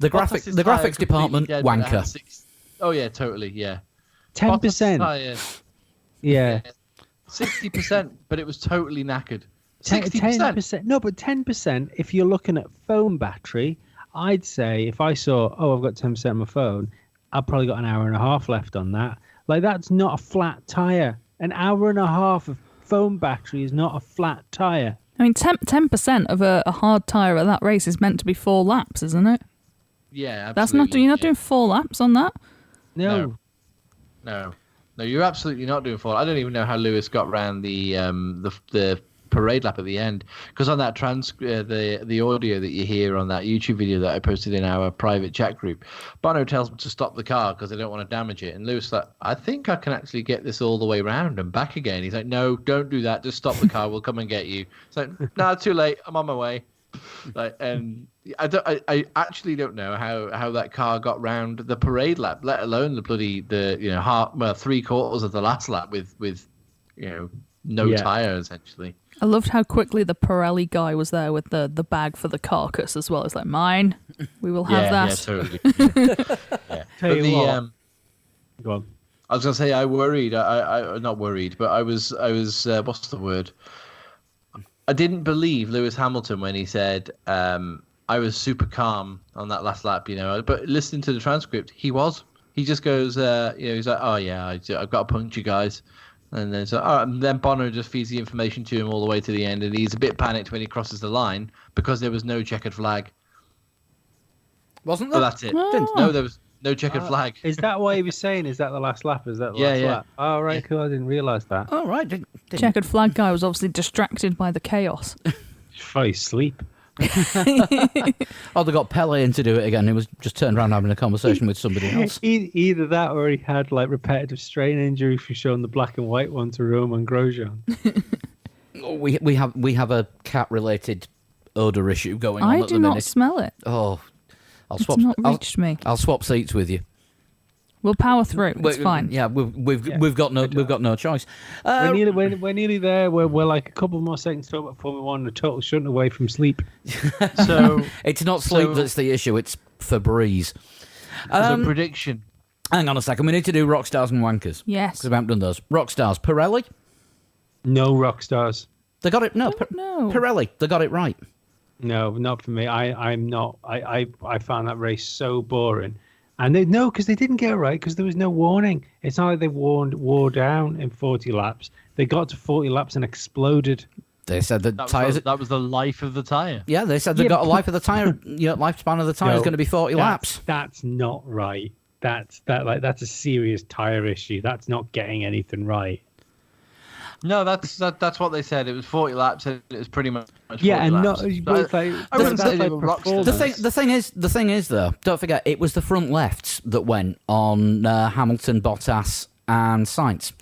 The graphics department wanker. Oh yeah, totally. Yeah, 10%. Yeah. 60%, but it was totally knackered. 10%. No, but 10. If you're looking at phone battery, I'd say if I saw, I've got 10% on my phone, I've probably got an hour and a half left on that. Like, that's not a flat tyre. An hour and a half of phone battery is not a flat tyre. I mean, 10% of a hard tyre at that race is meant to be 4 laps, isn't it? Yeah, absolutely. That's not. You're not doing 4 laps on that. No, you're absolutely not doing 4. I don't even know how Lewis got round the parade lap at the end, because on that the audio that you hear on that YouTube video that I posted in our private chat group, Bonno tells him to stop the car because they don't want to damage it, and Lewis like, I think I can actually get this all the way round and back again. He's like, no, don't do that, just stop the car, we'll come and get you. It's like, no, too late, I'm on my way. Like, and I actually don't know how that car got round the parade lap, let alone the bloody 3/4 of the last lap with no tire essentially. I loved how quickly the Pirelli guy was there with the bag for the carcass as well. It's like, mine. We will have that. Yeah, totally. Tell you what. Go on. I was gonna say I worried. I not worried, but I was. What's the word? I didn't believe Lewis Hamilton when he said, "I was super calm on that last lap." But listening to the transcript, he was. He just goes, he's like, "Oh yeah, I've got to punch you guys." And then then Bonno just feeds the information to him all the way to the end, and he's a bit panicked when he crosses the line because there was no checkered flag. Wasn't there? Oh, that's it. Oh. No, there was no checkered flag. Is that what he was saying? Is that the last lap? Is that the last lap? Oh, right, cool. I didn't realise that. Oh, right. Checkered flag guy was obviously distracted by the chaos. Try sleep. Oh, they got Pele in to do it again. He was just turned around having a conversation with somebody else. Either that, or he had like repetitive strain injury for showing the black and white one to Romain Grosjean. We have a cat related odor issue going on I at the do minute. not smell it. Oh, It's not reached me. I'll swap seats with you. We'll power through. It's fine. Yeah, we've got no choice. We're nearly there. We're like a couple more seconds to talk about Formula 1, a total shunt away from sleep. So it's not sleep that's the issue. It's Febreze. As a prediction. Hang on a second. We need to do rock stars and wankers. Yes. Because we haven't done those. Rock stars. Pirelli. No rock stars. They got it. No. No. Pirelli. They got it right. No, not for me. I'm not. I found that race so boring. And because they didn't get it right, because there was no warning. It's not like they wore down in 40 laps. They got to 40 laps and exploded. They said that tyres. That was the life of the tyre. Yeah, they said they've got a life of the tyre. Lifespan of the tyre is going to be 40 laps. That's not right. That's a serious tyre issue. That's not getting anything right. No, that's what they said. It was 40 laps, and it was pretty much 40 and laps. The thing is though, don't forget it was the front lefts that went on Hamilton, Bottas, and Sainz,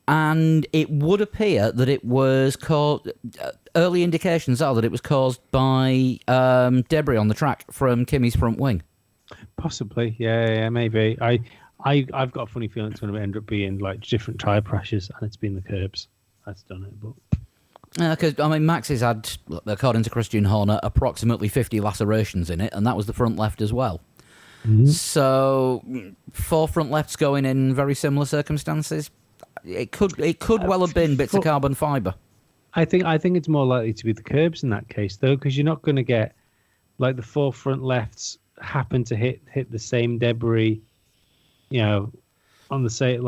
and it would appear that it was caused. Early indications are that it was caused by debris on the track from Kimi's front wing. Possibly, yeah, maybe. I've got a funny feeling it's going to end up being like different tyre pressures, and it's been the curbs that's done it. But because Max has had, according to Christian Horner, approximately 50 lacerations in it, and that was the front left as well. Mm-hmm. So 4 front lefts going in very similar circumstances. It could well have been bits of carbon fibre. I think it's more likely to be the curbs in that case, though, because you're not going to get like the 4 front lefts happen to hit the same debris, on the same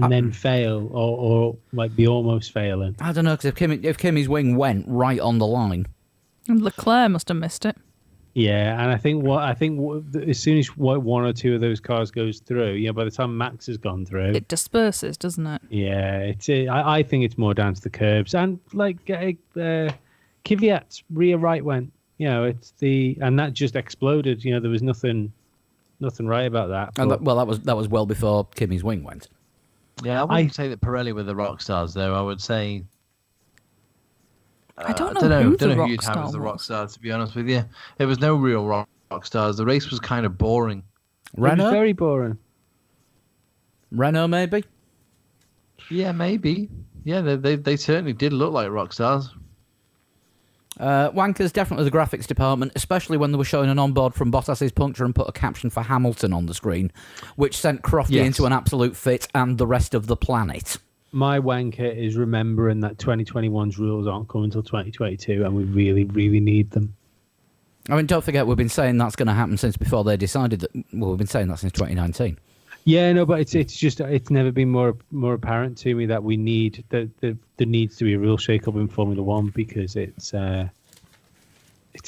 then fail or like be almost failing. I don't know, because if Kimi's wing went right on the line, and Leclerc must have missed it. Yeah, and I think as soon as one or two of those cars goes through, by the time Max has gone through, it disperses, doesn't it? Yeah, I think it's more down to the curbs and like Kvyat's rear right went. And that just exploded. There was nothing right about that. And that was well before Kimi's wing went. Yeah, I wouldn't say that Pirelli were the rock stars, though. I would say. I don't know who you'd have as the rock stars. To be honest with you, there was no real rock stars. The race was kind of boring. Renault? It was very boring. Renault, maybe. Yeah, maybe. Yeah, they certainly did look like rock stars. Wankers, definitely the graphics department, especially when they were showing an onboard from Bottas's puncture and put a caption for Hamilton on the screen, which sent Crofty into an absolute fit and the rest of the planet. My wanker is remembering that 2021's rules aren't coming until 2022 and we really, really need them. Don't forget, we've been saying that's going to happen since before they decided that. Well, we've been saying that since 2019. Yeah, no, but it's never been more apparent to me that we need that there needs to be a real shake-up in Formula One because it's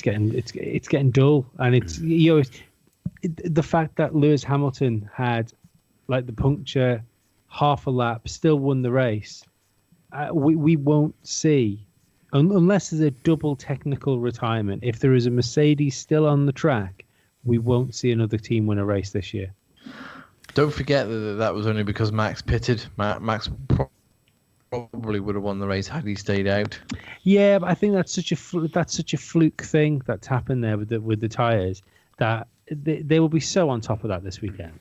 getting dull, and it's the fact that Lewis Hamilton had like the puncture, half a lap, still won the race. We won't see unless there's a double technical retirement. If there is a Mercedes still on the track, we won't see another team win a race this year. Don't forget that was only because Max pitted. Max probably would have won the race had he stayed out. Yeah, but I think that's such a fluke thing that's happened there with the tyres that they will be so on top of that this weekend.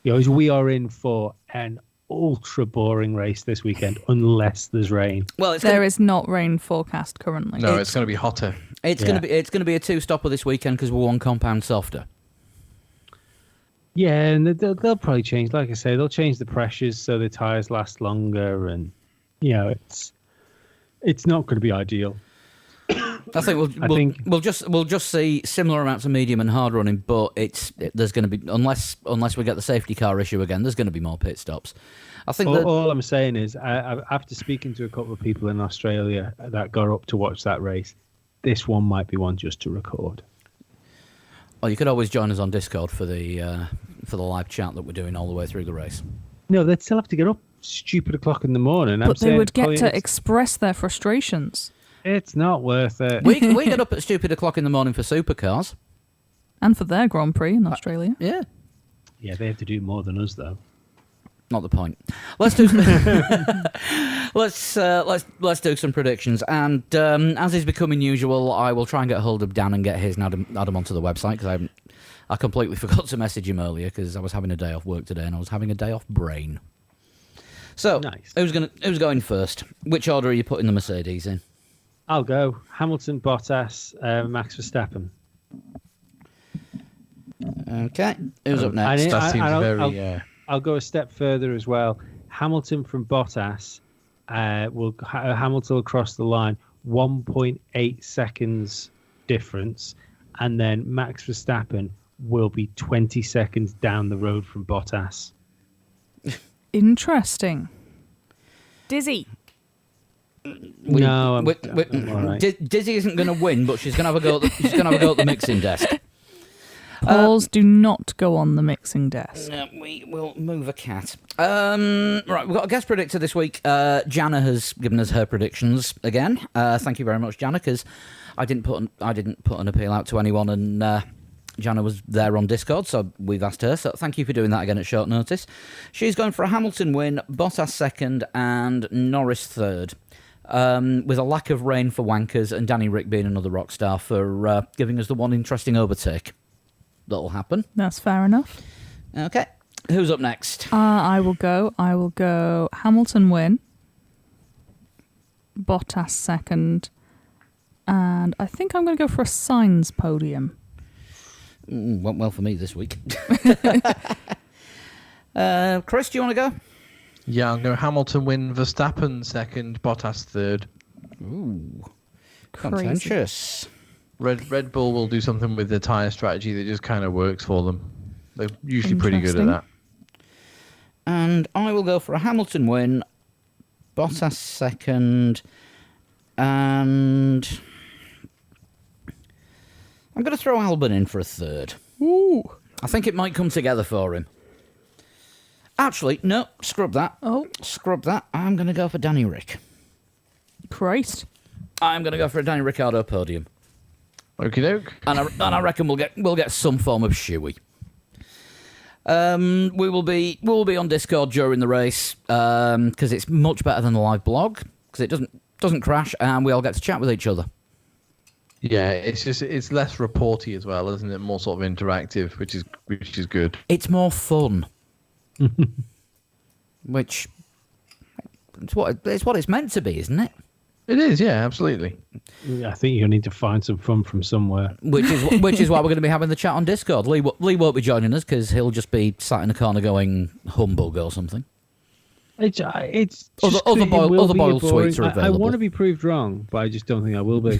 As we are in for an ultra boring race this weekend unless there's rain. Well, there is not rain forecast currently. No, it's going to be hotter. It's going to be a 2-stopper this weekend because we're 1 compound softer. Yeah, and they'll probably change. Like I say, they'll change the pressures so the tyres last longer, and it's not going to be ideal. I think we'll just see similar amounts of medium and hard running, but there's going to be unless we get the safety car issue again, there's going to be more pit stops. I think all I'm saying is, after speaking to a couple of people in Australia that got up to watch that race, this one might be one just to record. Well, you could always join us on Discord for the live chat that we're doing all the way through the race. No, they'd still have to get up stupid o'clock in the morning. But they would get to express their frustrations. It's not worth it. We get up at stupid o'clock in the morning for supercars. And for their Grand Prix in Australia. Yeah. Yeah, they have to do more than us, though. Not the point. Let's do let's do some predictions, and as is becoming usual, I will try and get a hold of Dan and get his and add him onto the website because I completely forgot to message him earlier because I was having a day off work today and I was having a day off brain. So nice. Who's going first? Which order are you putting the Mercedes in? I'll go Hamilton, Bottas, Max Verstappen. Okay, who's up next? That seems very. I'll go a step further as well. Hamilton from Bottas Hamilton will cross the line 1.8 seconds difference, and then Max Verstappen will be 20 seconds down the road from Bottas. Interesting. Dizzy. I'm all right. Dizzy isn't going to win, but she's going to have a go. She's going to have a go at the mixing desk. Paws do not go on the mixing desk. We will move a cat. Right, we've got a guest predictor this week. Jana has given us her predictions again. Thank you very much, Jana, because I didn't put an appeal out to anyone, and Jana was there on Discord, so we've asked her. So thank you for doing that again at short notice. She's going for a Hamilton win, Bottas second, and Norris third. With a lack of rain for wankers, and Danny Rick being another rock star for giving us the one interesting overtake. That'll happen. That's fair enough. Okay. Who's up next? I will go Hamilton win, Bottas second, and I think I'm going to go for a Sainz podium. Went well for me this week. Chris, do you want to go? Yeah, I'm going Hamilton win, Verstappen second, Bottas third. Ooh. Crazy. Contentious. Red Bull will do something with the tyre strategy that just kind of works for them. They're usually pretty good at that. And I will go for a Hamilton win, Bottas second, and I'm going to throw Albon in for a third. Ooh. I think it might come together for him. Actually, no, scrub that. Oh. Scrub that. I'm going to go for Danny Rick. Christ. I'm going to go for a Danny Ricciardo podium. Okie doke. And I reckon we'll get some form of shoey. We will be on Discord during the race because it's much better than the live blog because it doesn't crash and we all get to chat with each other. Yeah, it's less reporty as well, isn't it? More sort of interactive, which is good. It's more fun, which it's what it's meant to be, isn't it? It is, yeah, absolutely. I think you'll need to find some fun from somewhere. Which is why we're going to be having the chat on Discord. Lee won't be joining us because he'll just be sat in a corner going humbug or something. It's just other boiled sweets are available. I want to be proved wrong, but I just don't think I will be.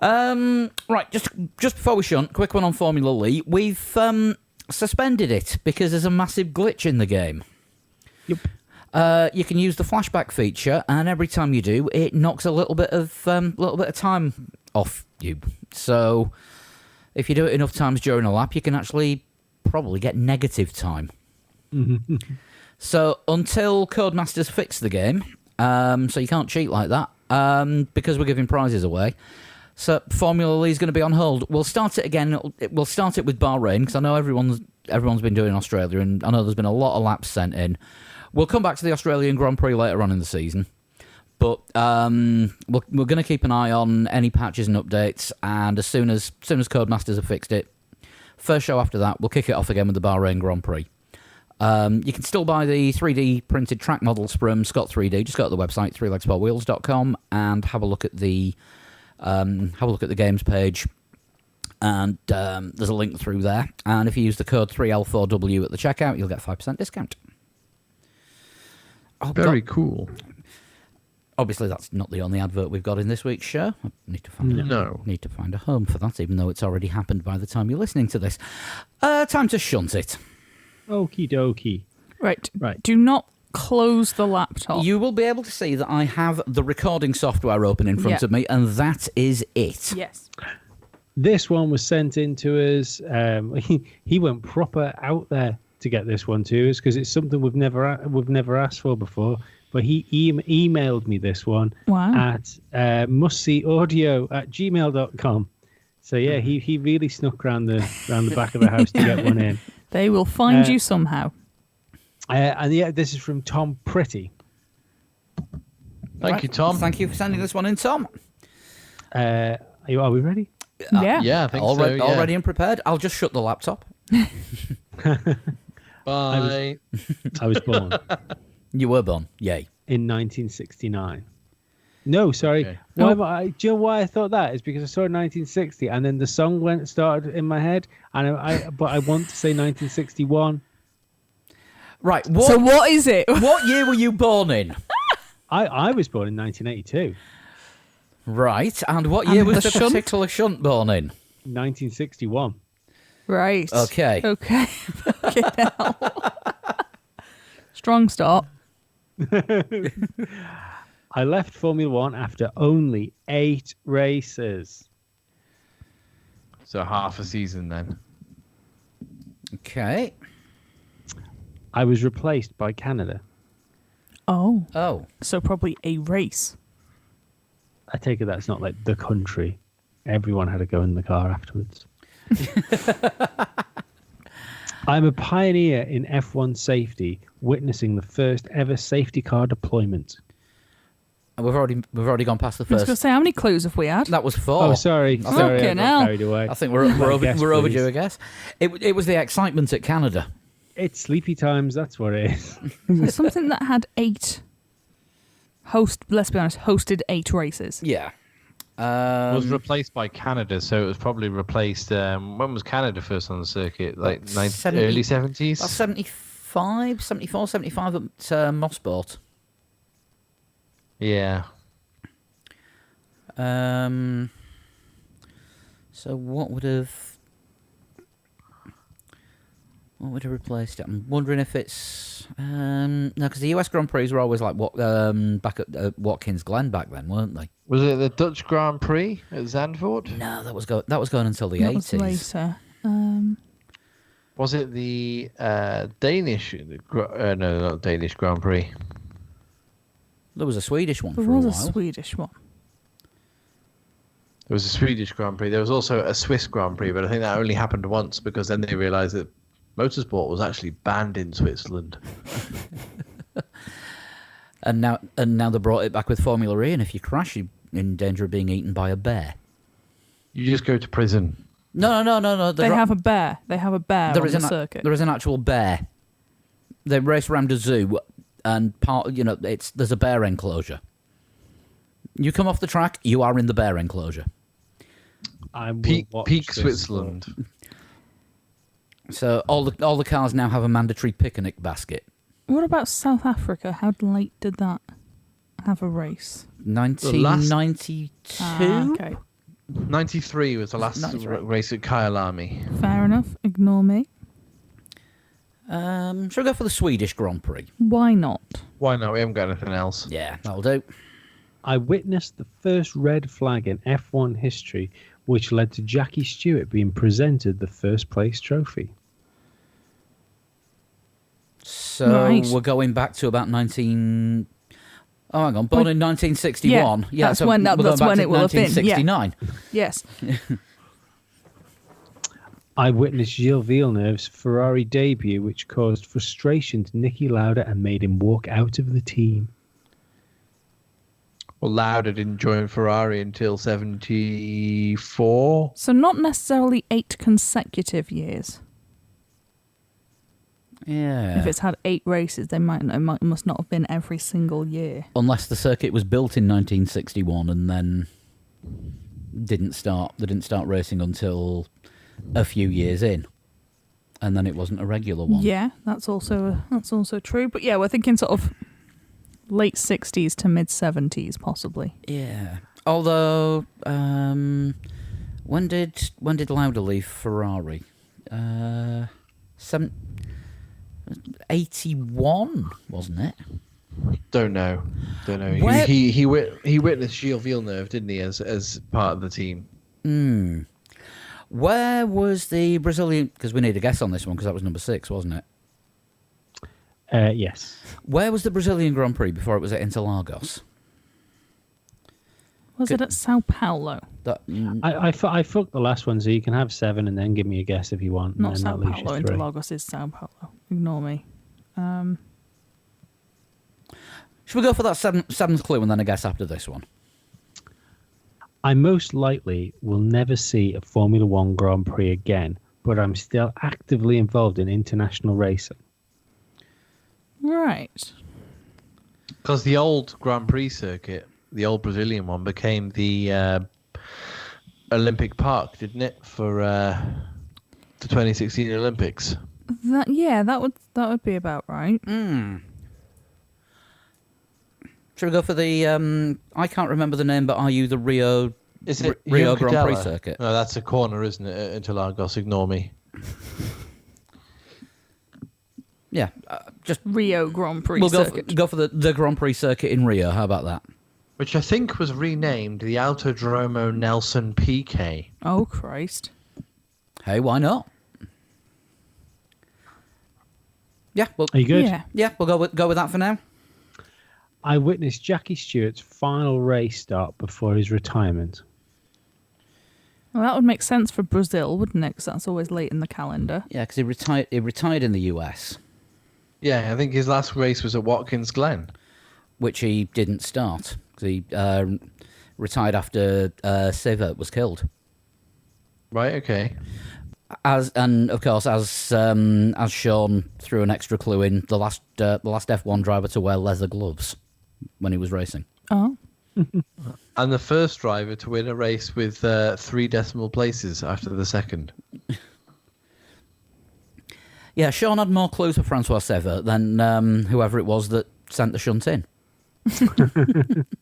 Right, just before we shunt, quick one on Formula Lee. We've suspended it because there's a massive glitch in the game. Yep. You can use the flashback feature, and every time you do, it knocks a little bit of time off you. So, if you do it enough times during a lap, you can actually probably get negative time. So, until Codemasters fix the game, so you can't cheat like that, because we're giving prizes away. So, Formula Lee is going to be on hold. We'll start it again. We'll start it with Bahrain because I know everyone's been doing Australia, and I know there's been a lot of laps sent in. We'll come back to the Australian Grand Prix later on in the season, but we're going to keep an eye on any patches and updates, and as soon as Codemasters have fixed it, first show after that, we'll kick it off again with the Bahrain Grand Prix. You can still buy the 3D printed track models from Scott 3D. Just go to the website, threelegsportwheels.com, and have a look at the games page. And there's a link through there. And if you use the code 3L4W at the checkout, you'll get 5% discount. Very cool. Obviously, that's not the only advert we've got in this week's show. I need to find a home for that, even though it's already happened by the time you're listening to this. Time to shunt it. Okie dokie. Right. Do not close the laptop. You will be able to see that I have the recording software open in front of me, and that is it. Yes. This one was sent in to us. He went proper out there to get this one to us because it's something we've never asked for before. But he emailed me this one at mustseeaudio@gmail.com. So yeah, he really snuck around the back of the house to get one in. They will find you somehow. And yeah, this is from Tom Pretty. Thank you, Tom. Thank you for sending this one in, Tom. Are we ready? Yeah, I think all so. All ready and prepared. I'll just shut the laptop. Bye. I was born. You were born. Yay. In 1969. No, sorry. Okay. Do you know why I thought that? It's because I saw 1960 and then the song started in my head, and but I want to say 1961. Right. So what is it? What year were you born in? I was born in 1982. Right. And what year was the particular shunt born in? 1961. Right. Okay. Fucking hell. Strong start. I left Formula One after only 8 races. So half a season then. Okay. I was replaced by Canada. Oh. So probably a race. I take it that's not like the country. Everyone had to go in the car afterwards. I'm a pioneer in F1 safety, witnessing the first ever safety car deployment. And we've already gone past the I was first. going to say, how many clues have we had? That was 4. Oh, sorry. Sorry, I got carried away. I think we're overdue, I guess. It was the excitement at Canada. It's sleepy times, that's what it is. It's something that had 8 let's be honest, hosted 8 races. Yeah. It was replaced by Canada, so it was probably replaced. When was Canada first on the circuit? Like early 70s? 75, 74, 75 at Mosport. Yeah. So what would have replaced it? I'm wondering if it's no, because the US Grand Prix were always like back at Watkins Glen back then, weren't they? Was it the Dutch Grand Prix at Zandvoort? No, that was going until the That 80s. was later. Was it the Danish? No, not Danish Grand Prix. There was a Swedish one There for a was while. a Swedish one. There was a Swedish Grand Prix. There was also a Swiss Grand Prix, but I think that only happened once because then they realised that motorsport was actually banned in Switzerland. And now they brought it back with Formula E, and if you crash, you're in danger of being eaten by a bear. You just go to prison. No. They have a bear. They have a bear on the circuit. There is an actual bear. They race around a zoo, and there's a bear enclosure. You come off the track, you are in the bear enclosure. Peak Switzerland. So all the cars now have a mandatory picnic basket. What about South Africa? How late did that have a race? 1992. Okay. 93 was the last 93. race at Kyalami. Fair enough. Ignore me. Shall we go for the Swedish Grand Prix? Why not? Why not? We haven't got anything else. Yeah, that'll do. I witnessed the first red flag in F1 history, which led to Jackie Stewart being presented the first place trophy. So Right. we're going back to about 19... Oh, hang on. Born in 1961. Yeah, that's so when we're going back when to it will have been. 1969. Yes. I witnessed Gilles Villeneuve's Ferrari debut, which caused frustration to Niki Lauda and made him walk out of the team. Well, Lauda didn't join Ferrari until 74. So not necessarily 8 consecutive years. Yeah. If it's had 8 races, it must not have been every single year. Unless the circuit was built in 1961 and then they didn't start racing until a few years in, and then it wasn't a regular one. Yeah, that's also true. But yeah, we're thinking sort of late 60s to mid 70s, possibly. Yeah. Although, when did Lauda leave Ferrari? 81, wasn't it? Don't know. Where- He witnessed Gilles Villeneuve, didn't he, as part of the team? Where was the Brazilian... Because we need a guess on this one, because that was number 6, wasn't it? Yes. Where was the Brazilian Grand Prix before it was at Interlagos? Was it at Sao Paulo? I fucked the last one, so you can have 7 and then give me a guess if you want. Not and Sao that leaves Paulo. you 3. Interlagos is Sao Paulo. Ignore me. Should we go for that seventh clue and then a guess after this one? I most likely will never see a Formula One Grand Prix again, but I'm still actively involved in international racing. Right. Because the old Grand Prix circuit, the old Brazilian one, became the Olympic Park, didn't it, for the 2016 Olympics? That would be about right. Should we go for the... I can't remember the name, but are you the Rio... Is it Rio Grand Prix Juncadella? circuit? No, that's a corner, isn't it, at Interlagos? Ignore me. Yeah, just Rio Grand Prix we'll circuit. go for the Grand Prix circuit in Rio. How about that? Which I think was renamed the Autodromo Nelson Piquet. Oh, Christ. Hey, why not? Yeah, well, Are you good? Yeah. We'll go with that for now. I witnessed Jackie Stewart's final race start before his retirement. Well, that would make sense for Brazil, wouldn't it? Because that's always late in the calendar. Yeah, because he retired in the US, Yeah, I think his last race was at Watkins Glen. which he didn't start because he retired after Sivert was killed. Right, okay. And of course, as Sean threw an extra clue in, the last F1 driver to wear leather gloves when he was racing. Oh. And the first driver to win a race with 3 decimal places after the second. Yeah, Sean had more clues for Francois Sivert than whoever it was that sent the shunt in.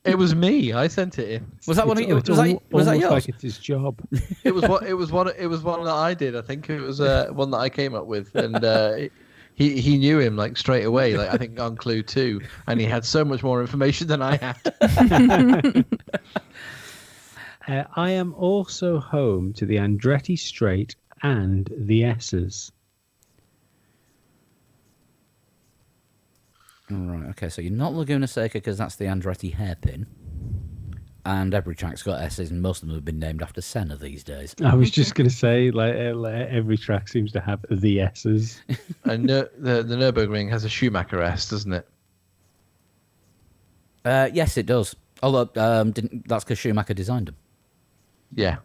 It was me. I sent it in. Was that one of you? Was that yours? Like it's his job. It was one that I did. I think it was one that I came up with, and he knew him like straight away. Like I think on clue 2, and he had so much more information than I had. I am also home to the Andretti Straight and the S's. Right, okay, so you're not Laguna Seca because that's the Andretti hairpin. And every track's got S's, and most of them have been named after Senna these days. I was just going to say, like every track seems to have the S's. And the Nürburgring has a Schumacher S, doesn't it? Yes, it does. Although that's because Schumacher designed them. Yeah.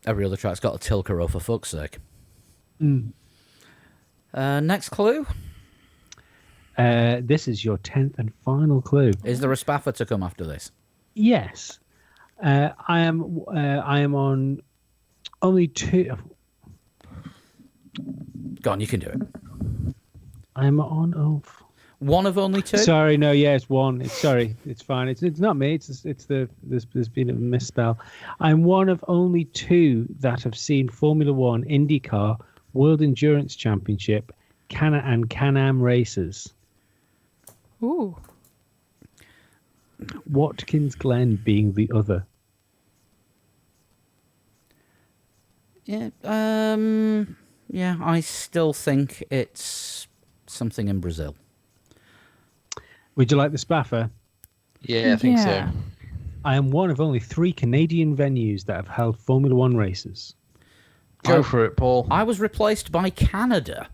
Every other track's got a Tilcaro for fuck's sake. Mm. Next clue. This is your 10th and final clue. Is there a Spaffer to come after this? Yes. I am on only 2. Go on, you can do it. I'm on One of only 2? Sorry, no, yeah, it's 1. It's fine. It's not me. There's been a misspell. I'm one of only 2 that have seen Formula 1, IndyCar, World Endurance Championship, and Can-Am races. Ooh. Watkins Glen being the other. Yeah, yeah, I still think it's something in Brazil. Would you like the Spaffer? Yeah, I think so. I am one of only 3 Canadian venues that have held Formula 1 races. Go for it, Paul. I was replaced by Canada.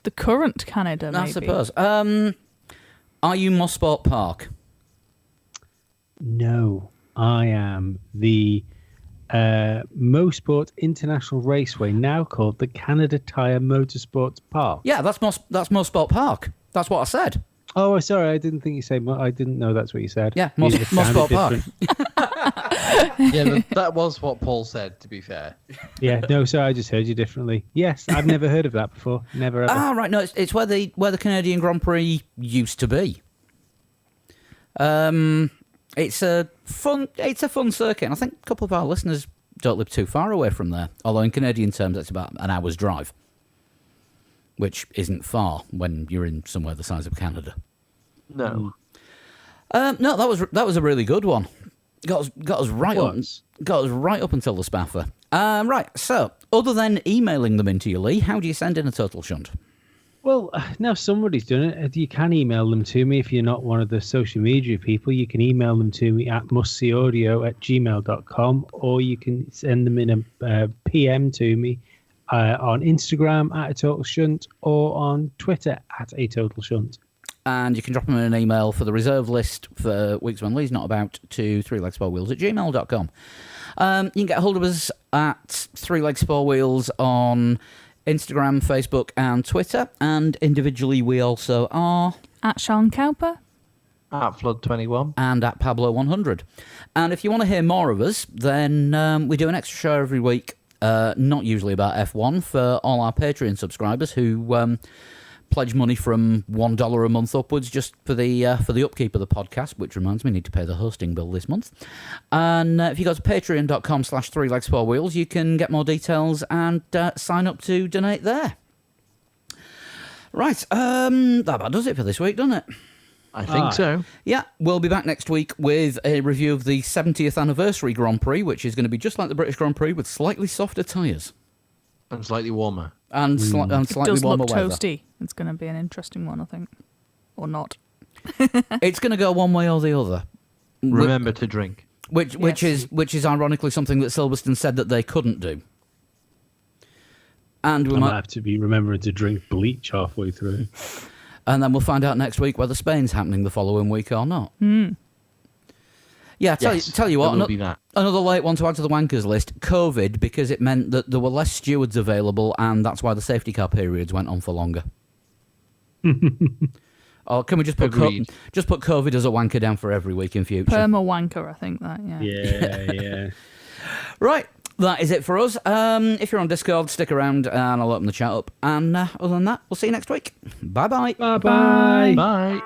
The current Canada, maybe. I suppose. Are you Mosport Park? No, I am the Mosport International Raceway, now called the Canada Tire Motorsports Park. Yeah, that's Mosport Park. That's what I said. Oh, sorry, I didn't think you said. I didn't know that's what you said. Yeah, You just sounded Mosport Park. different. Yeah, that was what Paul said, to be fair. Yeah, no, sorry, I just heard you differently. Yes, I've never heard of that before. Never ever. Ah, right. No, it's where the Canadian Grand Prix used to be. It's a fun circuit, and I think a couple of our listeners don't live too far away from there. Although in Canadian terms, it's about an hour's drive, which isn't far when you're in somewhere the size of Canada. No. No, that was a really good one. Got us right up until the Spaffer. Right. So, other than emailing them into you, Lee, how do you send in a total shunt? Well, now somebody's done it. You can email them to me if you're not one of the social media people. You can email them to me at mustseeaudio@gmail.com, or you can send them in a PM to me on Instagram at a total shunt, or on Twitter at a total shunt. And you can drop them in an email for the reserve list for weeks when Lee's not about to 3legs4wheels@gmail.com. You can get a hold of us at 3legs4wheels on Instagram, Facebook, and Twitter. And individually, we also are At Sean Cowper. At Flood21. and at Pablo100. And if you want to hear more of us, then we do an extra show every week, not usually about F1, for all our Patreon subscribers who pledge money from $1 a month upwards just for the upkeep of the podcast, which reminds me, I need to pay the hosting bill this month. And if you go to patreon.com/3legs4wheels, you can get more details and sign up to donate there. Right, that about does it for this week, doesn't it? I think so. Yeah, we'll be back next week with a review of the 70th anniversary Grand Prix, which is going to be just like the British Grand Prix with slightly softer tyres. And slightly warmer. And slightly It does warmer look weather. toasty. It's going to be an interesting one, I think. Or not. It's going to go one way or the other. Remember to drink. Which is ironically something that Silverstone said that they couldn't do. And we might have to be remembering to drink bleach halfway through. And then we'll find out next week whether Spain's happening the following week or not. Yeah, tell you what, another late one to add to the wankers list, COVID, because it meant that there were less stewards available, and that's why the safety car periods went on for longer. Or can we just put COVID as a wanker down for every week in future? Perma wanker, I think that, yeah. Yeah. Right, that is it for us. If you're on Discord, stick around and I'll open the chat up. And other than that, we'll see you next week. Bye-bye. Bye-bye. Bye.